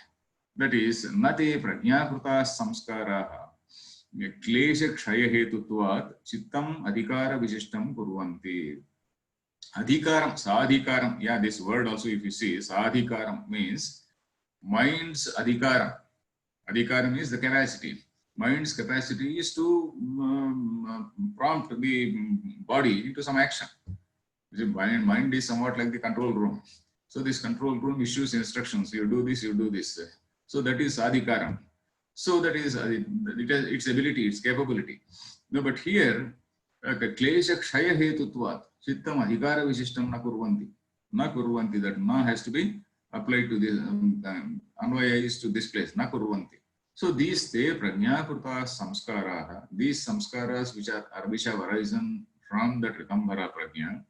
That is, nate prajnakruta samskaraha klesha kshaya hetutvat chittam adhikara vishishtam kurvanti. Adhikaram, sadhikaram, yeah, this word also if you see, sadhikaram means mind's adhikaram. Adhikaram is the capacity. Mind's capacity is to prompt the body into some action. Mind is somewhat like the control room. So this control room issues instructions. You do this, you do this. So that is sadhikaram. So that is its ability, its capability. No, but here, klesha kshaya hetutvat chittam adhikara vishishtam na kurvanti. Na kurvanti, that na has to be applied to this, anvaya is to this place, na kurvanti. So these te prajnakruta samskaraha, these samskaras which have arisen from that Ritambhara Prajna,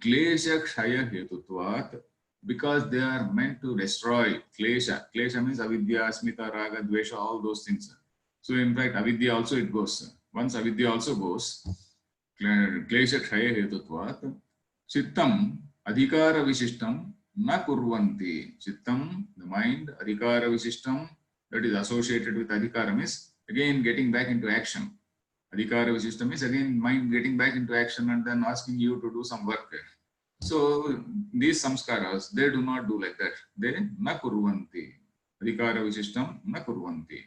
Klesha Kshaya Hetutvat, because they are meant to destroy Klesha. Klesha means avidya, asmita, raga, dvesha, all those things. So in fact, avidya also it goes. Once avidya also goes, Klesha Kshaya Hetutvat, Chittam Adhikara Vishishtam Na Kurvanti. Chittam, the mind, Adhikara Vishishtam, that is associated with Adhikaram is again getting back into action. Adhikara Vishishtam is again mind getting back into action and then asking you to do some work. So these samskaras, they do not do like that. They na kurvanti. Adhikara Vishishtam na kurvanti.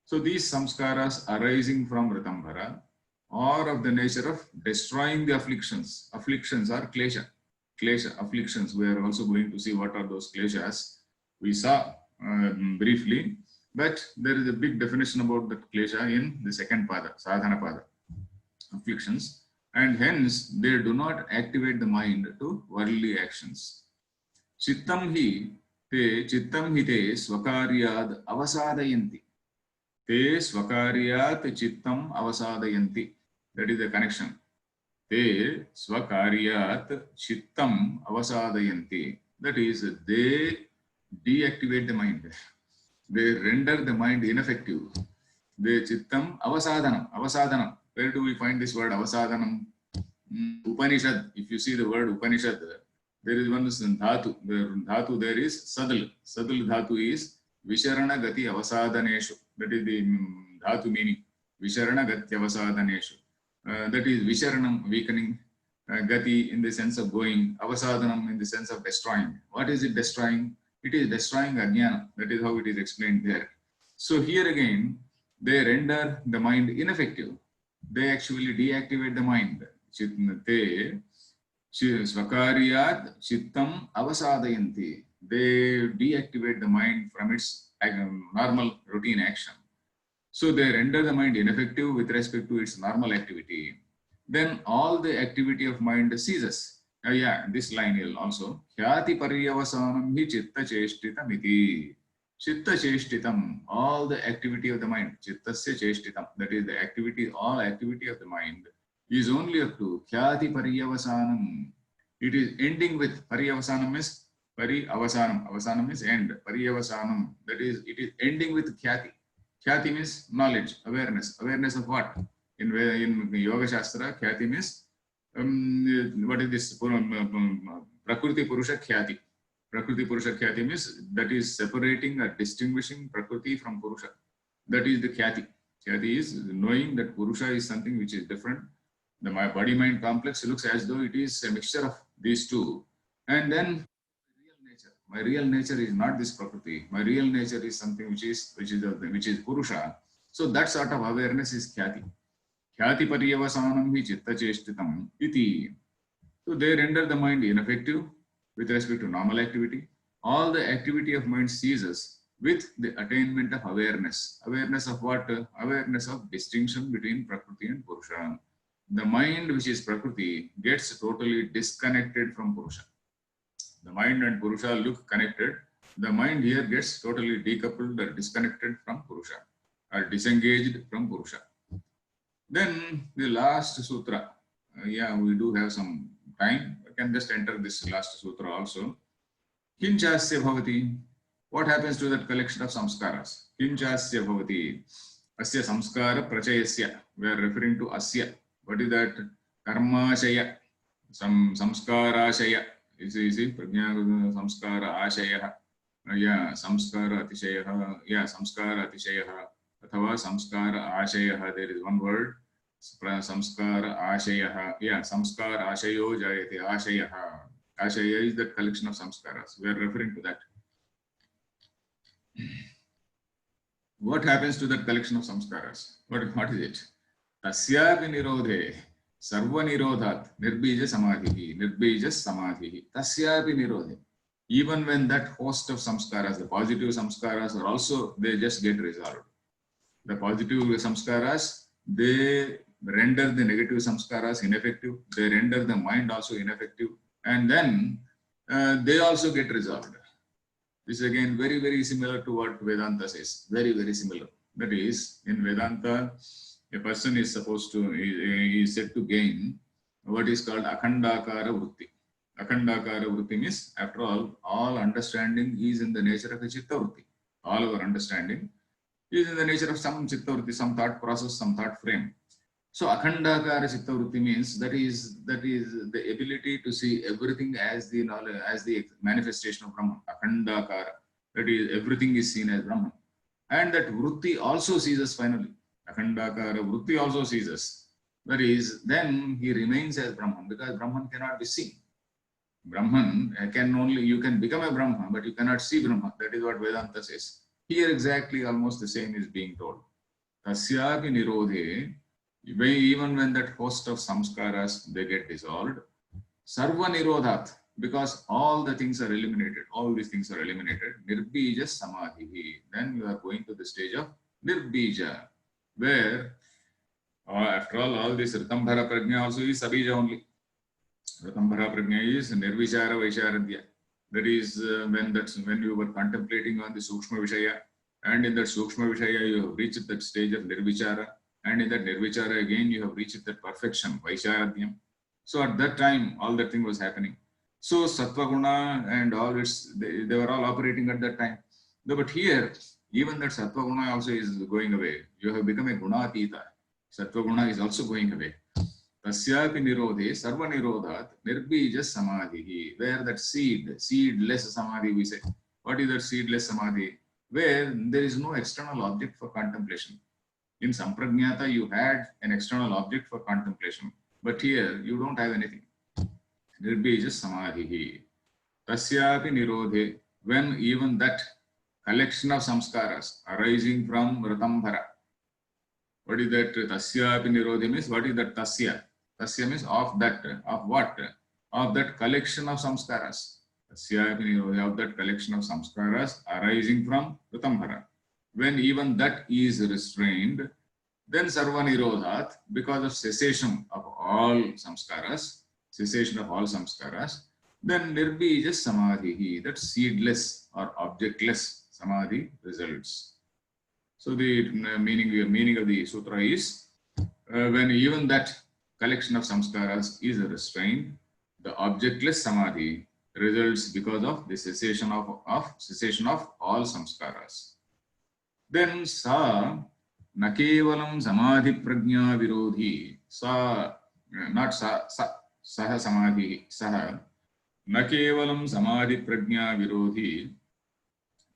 So these samskaras arising from Ritambhara are of the nature of destroying the afflictions. Afflictions are klesha. Klesha, afflictions. We are also going to see what are those kleshas. We saw briefly, but there is a big definition about the klesha in the second pada, sadhana pada, afflictions. And hence they do not activate the mind to worldly actions. Chittam hi te swakaryad avasadayanti. Te swakaryat chittam avasadayanti. That is the connection. Te swakaryat chittam avasadayanti. That is, they deactivate the mind. They render the mind ineffective. They chittam avasadanam. Avasadanam. Where do we find this word avasadanam? Upanishad. If you see the word Upanishad, there is one dhatu. The dhatu there is sadal. Sadal dhatu is visharana gati avasadaneshu. That is the dhatu meaning. Visharana gati avasadaneshu. That is visharanam, weakening. Gati in the sense of going. Avasadanam in the sense of destroying. What is it destroying? It is destroying ajnana. That is how it is explained there. So here again, they render the mind ineffective. They actually deactivate the mind. Te svakaryat chittam avasadayanti. They deactivate the mind from its normal routine action. So they render the mind ineffective with respect to its normal activity. Then all the activity of mind ceases. This line here also. Khyati paryavasanam hi chitta cheshtitam iti. Chitta cheshtitam, all the activity of the mind. Chittasya cheshtitam, that is the activity, all activity of the mind is only up to khyati paryavasanam. It is ending with paryavasanam is pari-avasanam. Avasanam is end. Paryavasanam, that is, it is ending with khyati. Khyati means knowledge, awareness. Awareness of what? In Yoga Shastra, khyati means, what is this? Prakriti Purusha Khyati. Prakriti Purusha Khyati means that is separating or distinguishing Prakriti from Purusha. That is the Khyati. Khyati is knowing that Purusha is something which is different. The body-mind complex looks as though it is a mixture of these two. And then real nature. My real nature is not this Prakriti. My real nature is something which is Purusha. So that sort of awareness is Khyati. Khyati paryavasanam hi chitta cheshtitam iti. So they render the mind ineffective with respect to normal activity. All the activity of mind ceases with the attainment of awareness. Awareness of what? Awareness of distinction between Prakriti and Purusha. The mind which is Prakriti gets totally disconnected from Purusha. The mind and Purusha look connected. The mind here gets totally decoupled or disconnected from Purusha or disengaged from Purusha. Then the last sutra. We do have some time. I can just enter this last sutra also. Kinchasya bhavati. What happens to that collection of samskaras? Kinchasya bhavati. Asya samskara prachayasya. We are referring to asya. What is that? Karmashaya. Samskarashaya. Is it? Prajna samskara ashaya. Samskara atishayaha. Samskara atishayaha. Athava samskara ashaya. There is one word. Samskara ashayaha. Samskara ashayo jayate. Ashayaha. Ashaya is the collection of samskaras. We are referring to that. What happens to that collection of samskaras? What is it? Tasyapi nirodhe sarva nirodhat nirbija samadhihi. Nirbija samadhihi. Tasyapi nirodhe. Even when that host of samskaras, the positive samskaras are also, they just get resolved. The positive samskaras, they render the negative samskaras ineffective. They render the mind also ineffective. And then they also get resolved. This is again very, very similar to what Vedanta says. Very, very similar. That is, in Vedanta, a person is supposed to, is said to gain what is called Akhandakara Vritti. Akhandakara Vritti means, after all understanding is in the nature of a Chitta Vritti. All our understanding is in the nature of some Chitta Vritti, some thought process, some thought frame. So Akhandakara Chitta Vritti means that is the ability to see everything as the knowledge, as the manifestation of Brahman. Akhandakara, that is everything is seen as Brahman. And that Vritti also sees us finally. Akhandakara Vritti also sees us. That is, then he remains as Brahman, because Brahman cannot be seen. Brahman can only, you can become a Brahman, but you cannot see Brahman. That is what Vedanta says. Here exactly almost the same is being told. Tasyapi nirodhe, even when that host of samskaras, they get dissolved, sarva nirodhat, because all the things are eliminated, all these things are eliminated, nirbija samadhi, then you are going to the stage of nirbija, where after all this Ritambhara Prajna also is Sabija only. Ritambhara Prajna is Nirvichara Vaisharadhya. That is when you were contemplating on the Sukshma Vishaya, and in that Sukshma Vishaya you have reached that stage of Nirvichara, and in that Nirvichara again you have reached that perfection, Vaisharadhyam. So at that time all that thing was happening. So Sattva Guna and all its, they were all operating at that time. But here, even that Sattva Guna also is going away. You have become a Gunatita. Sattva Guna is also going away. Tasyapi nirodhe sarva nirodhat nirbija samadhi, where that seedless samadhi we say. What is that seedless samadhi? Where there is no external object for contemplation. In Samprajñata you had an external object for contemplation, but here you don't have anything. Nirbija samadhi. Tasyapi nirodhe, when even that collection of samskaras arising from Ritambhara. What is that tasyapi nirodhe means? What is that tasya? Tasya means of that, of what? Of that collection of samskaras. Tasyapi nirodhe, of that collection of samskaras arising from Ritambhara. When even that is restrained, then sarva nirodhat, because of cessation of all samskaras, then nirbija samadhi, that seedless or objectless samadhi results. So the meaning of the sutra is, when even that collection of samskaras is restrained, the objectless samadhi results because of the cessation of all samskaras. Then sa na kevalam samadhi prajna virodhi, sa, not sa, saha samadhi, saha na kevalam samadhi prajna virodhi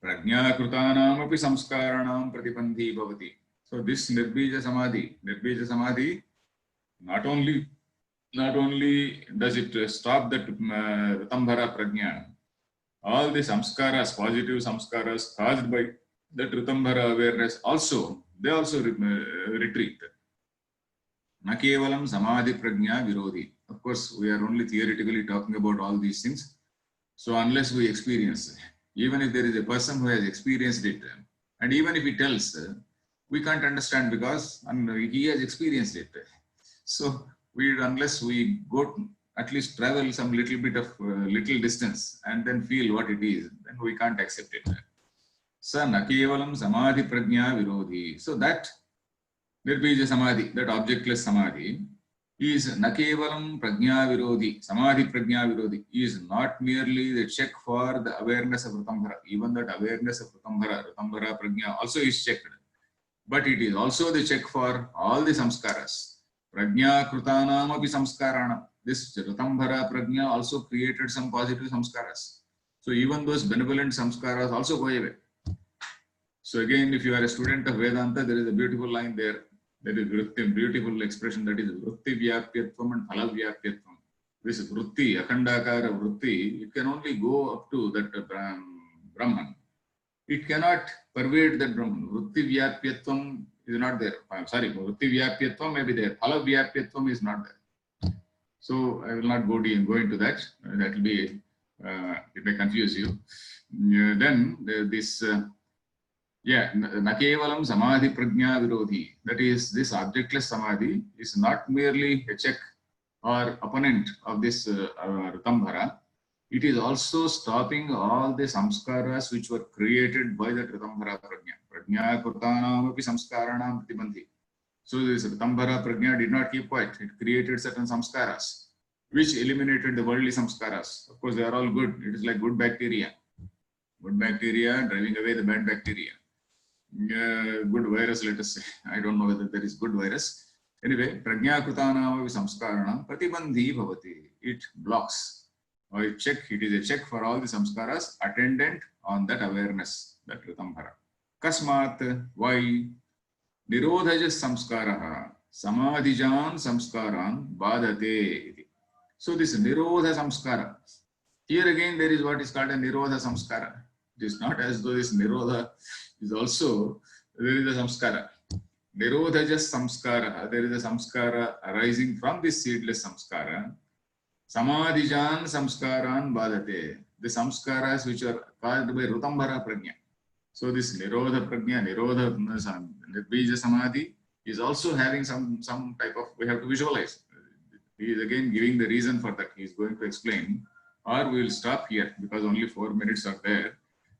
prajna krutanam api samskaranam pratibandhi bhavati. So this nirbija samadhi, not only does it stop that Ritambhara prajna, all the samskaras, positive samskaras caused by that Ritambhara awareness also, they also retreat. Na kevalam samadhi prajna virodhi. Of course, we are only theoretically talking about all these things. So unless we experience, even if there is a person who has experienced it, and even if he tells, we can't understand because he has experienced it. So unless we go at least travel some little bit of little distance and then feel what it is, then we can't accept it. Sa na kevalam samadhi prajna virodhi. So that nirbija samadhi, that objectless samadhi, is na kevalam prajna virodhi, samadhi prajna virodhi, is not merely the check for the awareness of Ritambhara. Even that awareness of Ritambhara prajna also is checked. But it is also the check for all the samskaras. Prajna krutanam api samskaranam. This Ritambhara prajna also created some positive samskaras. So even those benevolent samskaras also go away. So again, if you are a student of Vedanta, there is a beautiful line there. That is vritti, beautiful expression, that is vritti vyapyatvam and phala vyapyatvam. This vritti, akhandakara vritti, it can only go up to that Brahman. It cannot pervade that Brahman. Vritti vyapyatvam is not there. Sorry, vritti vyapyatvam may be there. Phala vyapyatvam is not there. So I will not go into that. That will be, it may confuse you. Then this... na kevalam samadhi prajna virodhi. That is, this objectless samadhi is not merely a check or opponent of this Ritambhara. It is also stopping all the samskaras which were created by that Ritambhara prajna. Prajna kurtanam api samskaranam pratibandhi. So this Ritambhara Prajna did not keep quiet. It created certain samskaras, which eliminated the worldly samskaras. Of course, they are all good. It is like good bacteria. Good bacteria driving away the bad bacteria. Good virus, let us say. I don't know whether there is good virus. Anyway, Prajna Krutanam Samskaranam Pratibandhi Bhavati. It blocks or it is a check for all the samskaras attendant on that awareness, that Ritambhara. Kasmat, why? Nirodhaja samskaraha samadhijan samskaran badate. So this Nirodha samskara. Here again there is what is called a Nirodha samskara. It is not as though this Nirodha is also, there is a samskara. Nirodhaja samskara, there is a samskara arising from this seedless samskara. Samadhijan samskaran badate. The samskaras which are caused by Ritambhara Prajna. So this Nirodha Prajna, Nirodha Nirbija Samadhi is also having some type of, we have to visualize. He is again giving the reason for that. He is going to explain, or we will stop here because only 4 minutes are there,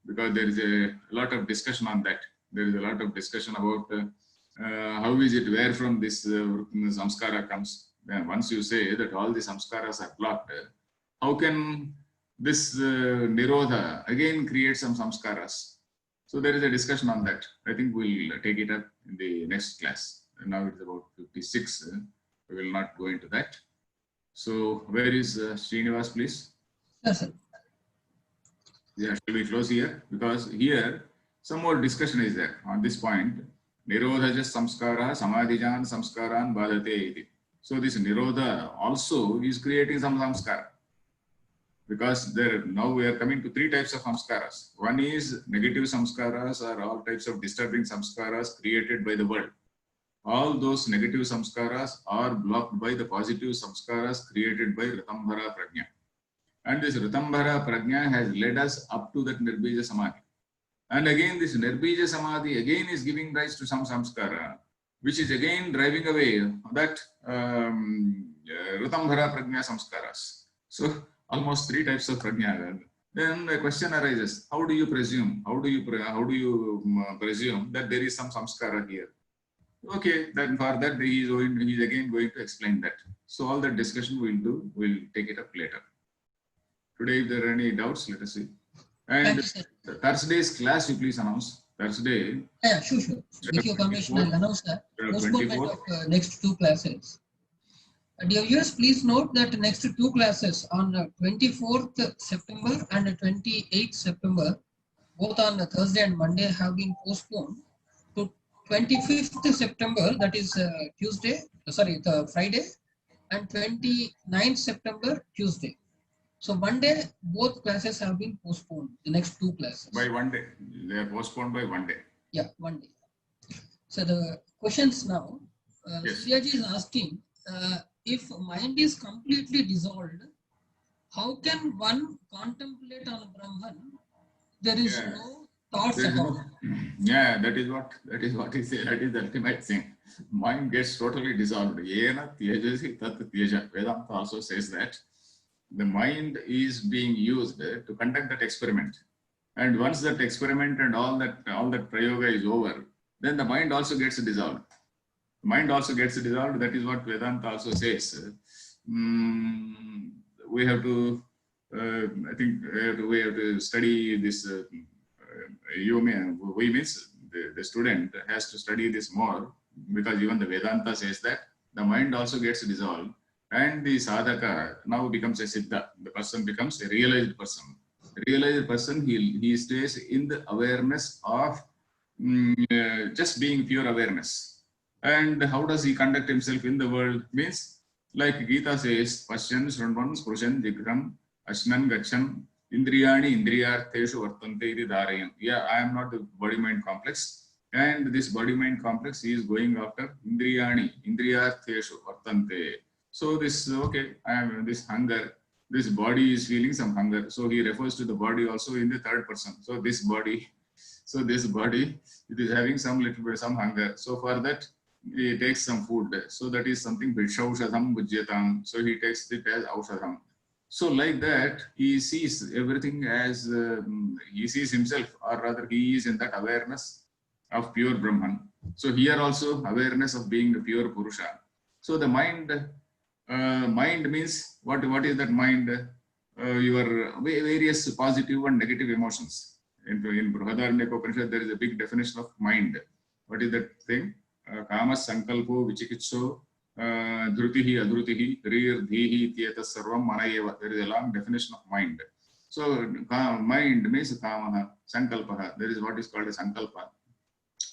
because there is a lot of discussion on that. There is a lot of discussion about how is it, where from this samskara comes. Then once you say that all the samskaras are blocked, how can this Nirodha again create some samskaras? So there is a discussion on that. I think we'll take it up in the next class. And now it's about 56. We will not go into that. So where is Srinivas, please? Yes, sir. Yeah, shall we close here? Because here some more discussion is there on this point. Nirodhaja samskara samadhijan samskaran badate iti. So this Nirodha also is creating some samskara. Because now we are coming to 3 types of samskaras. One is negative samskaras, or all types of disturbing samskaras created by the world. All those negative samskaras are blocked by the positive samskaras created by Ritambhara Prajna. And this Ritambhara Prajna has led us up to that Nirbija Samadhi. And again, this Nirbija Samadhi again is giving rise to some samskara, which is again driving away that Ritambhara Prajna samskaras. So almost 3 types of prajna. Then the question arises: how do you presume? How do you presume that there is some samskara here? Okay, then for that he is again going to explain that. So all that discussion we'll take it up later. Today, if there are any doubts, let us see. And Thursday's class, you please announce. Thursday. Yeah, sure. With your permission, I'll announce that. Postponement of next 2 classes. Dear viewers, please note that next 2 classes on 24th September and 28th September, both on Thursday and Monday, have been postponed to 25th September, that is Friday, and 29th September, Tuesday. So Monday, both classes have been postponed, the next 2 classes. By 1 day. They are postponed by 1 day. Yeah, 1 day. So the questions now, Yes. Siaji is asking, if mind is completely dissolved, how can one contemplate on Brahman? There is no thoughts at all. Yeah, that is what he said. That is the ultimate thing. Mind gets totally dissolved. Yena tyajasi tat tyaja. Vedanta also says that the mind is being used to conduct that experiment. And once that experiment and all that prayoga is over, then the mind also gets dissolved. Mind also gets dissolved. That is what Vedanta also says. We have to, I think, we have to study this. We means the student has to study this more, because even the Vedanta says that the mind also gets dissolved, and the sadhaka now becomes a siddha. The person becomes a realized person. Realized person, he stays in the awareness of just being pure awareness. And how does he conduct himself in the world? Means, like Gita says, Pashyan, Shrunvan, Spurushan, Jigram, Ashnan, Gachan, Indriyani, Indriyartheshu, Vartante, iti Dharayan. Yeah, I am not the body-mind complex. And this body-mind complex, he is going after Indriyani, Indriyartheshu, Vartante. So this, okay, I am this hunger. This body is feeling some hunger. So he refers to the body also in the 3rd person. So this body, it is having some hunger. So for that, he takes some food. So that is something Bhishaushadham Bhujyatam. So he takes it as Aushadham. So like that, he sees everything as, he sees himself, or rather he is in that awareness of pure Brahman. So here also awareness of being the pure Purusha. So the mind, mind means what is that mind? Your various positive and negative emotions. In Brihadaranyaka Upanishad, there is a big definition of mind. What is that thing? Kama, Sankalpo, Vichikitso, Dhrutihi, Adhrutihi, Rir, Dhihi, Tiyata, Sarvam, Manayeva. There is a long definition of mind. So mind means Kamaha, Sankalpaha. There is what is called a Sankalpa.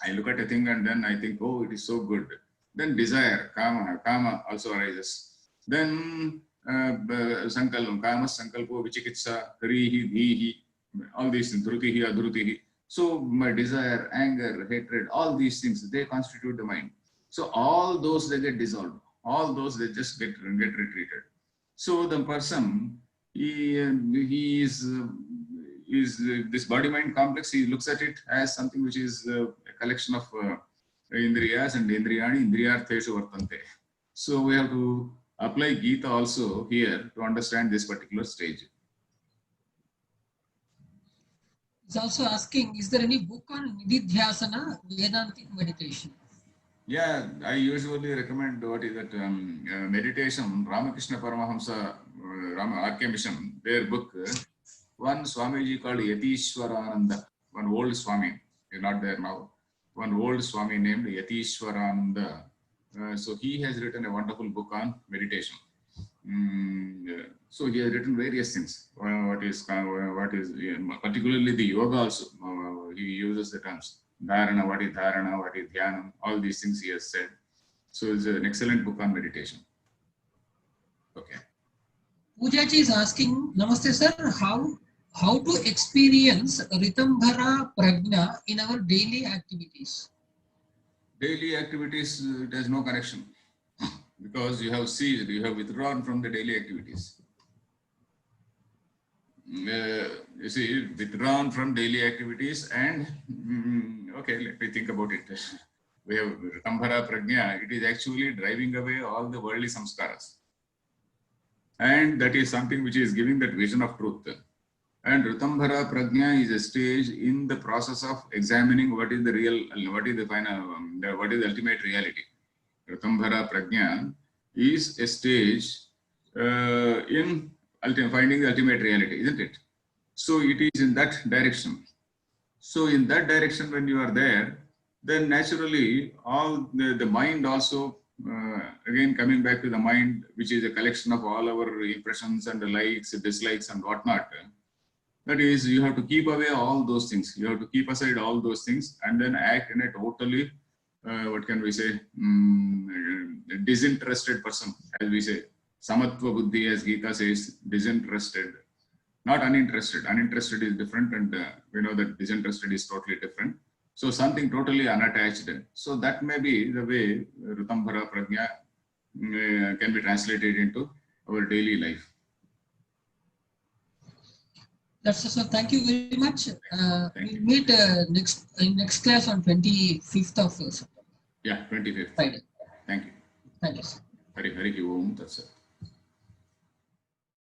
I look at a thing and then I think, oh, it is so good. Then desire, Kama also arises. Then Sankalpam, Kama, Sankalpo, Vichikitsa, Rihi, Dhihi, all these things, Dhrutihi, Adhrutihi. So my desire, anger, hatred, all these things, they constitute the mind. So all those, they get dissolved. All those, they just get retreated. So the person, he is this body-mind complex, he looks at it as something which is a collection of Indriyas and Indriyani, Indriyartheshu Vartante. So we have to apply Gita also here to understand this particular stage. He's also asking, is there any book on Nididhyasana, Vedantic meditation? Yeah, I usually recommend what is that meditation, Ramakrishna Paramahamsa, RK Mission, their book, one Swamiji called Yatishwarananda, one old Swami, he's not there now, one old Swami named Yatishwarananda. So he has written a wonderful book on meditation. So he has written various things. What is particularly the yoga also. He uses the terms dharana, what is dhyanam, all these things he has said. So it's an excellent book on meditation. Okay. Poojaji is asking, Namaste sir, how to experience Ritambhara Prajna in our daily activities? Daily activities, it has no connection because you have ceased, you have withdrawn from the daily activities. You see, withdrawn from daily activities and, okay, let me think about it. We have Ritambhara Prajna, it is actually driving away all the worldly samskaras. And that is something which is giving that vision of truth. And Ritambhara Prajna is a stage in the process of examining what is the real, what is the final, what is the ultimate reality. Ritambhara Prajna is a stage in finding the ultimate reality, isn't it? So it is in that direction. So in that direction, when you are there, then naturally all the mind also, again coming back to the mind, which is a collection of all our impressions and the likes, dislikes and whatnot. That is, you have to keep away all those things. You have to keep aside all those things and then act in a totally, what can we say, disinterested person, as we say. Samatva Buddhi, as Gita says, disinterested, not uninterested. Uninterested is different, and we know that disinterested is totally different. So something totally unattached. So that may be the way Ritambhara Prajna can be translated into our daily life. That's so. Thank you very much. We'll meet next class on 25th of September. Yeah, 25th. Friday. Thank you. Thank you, sir. Hari Om Tat Sat.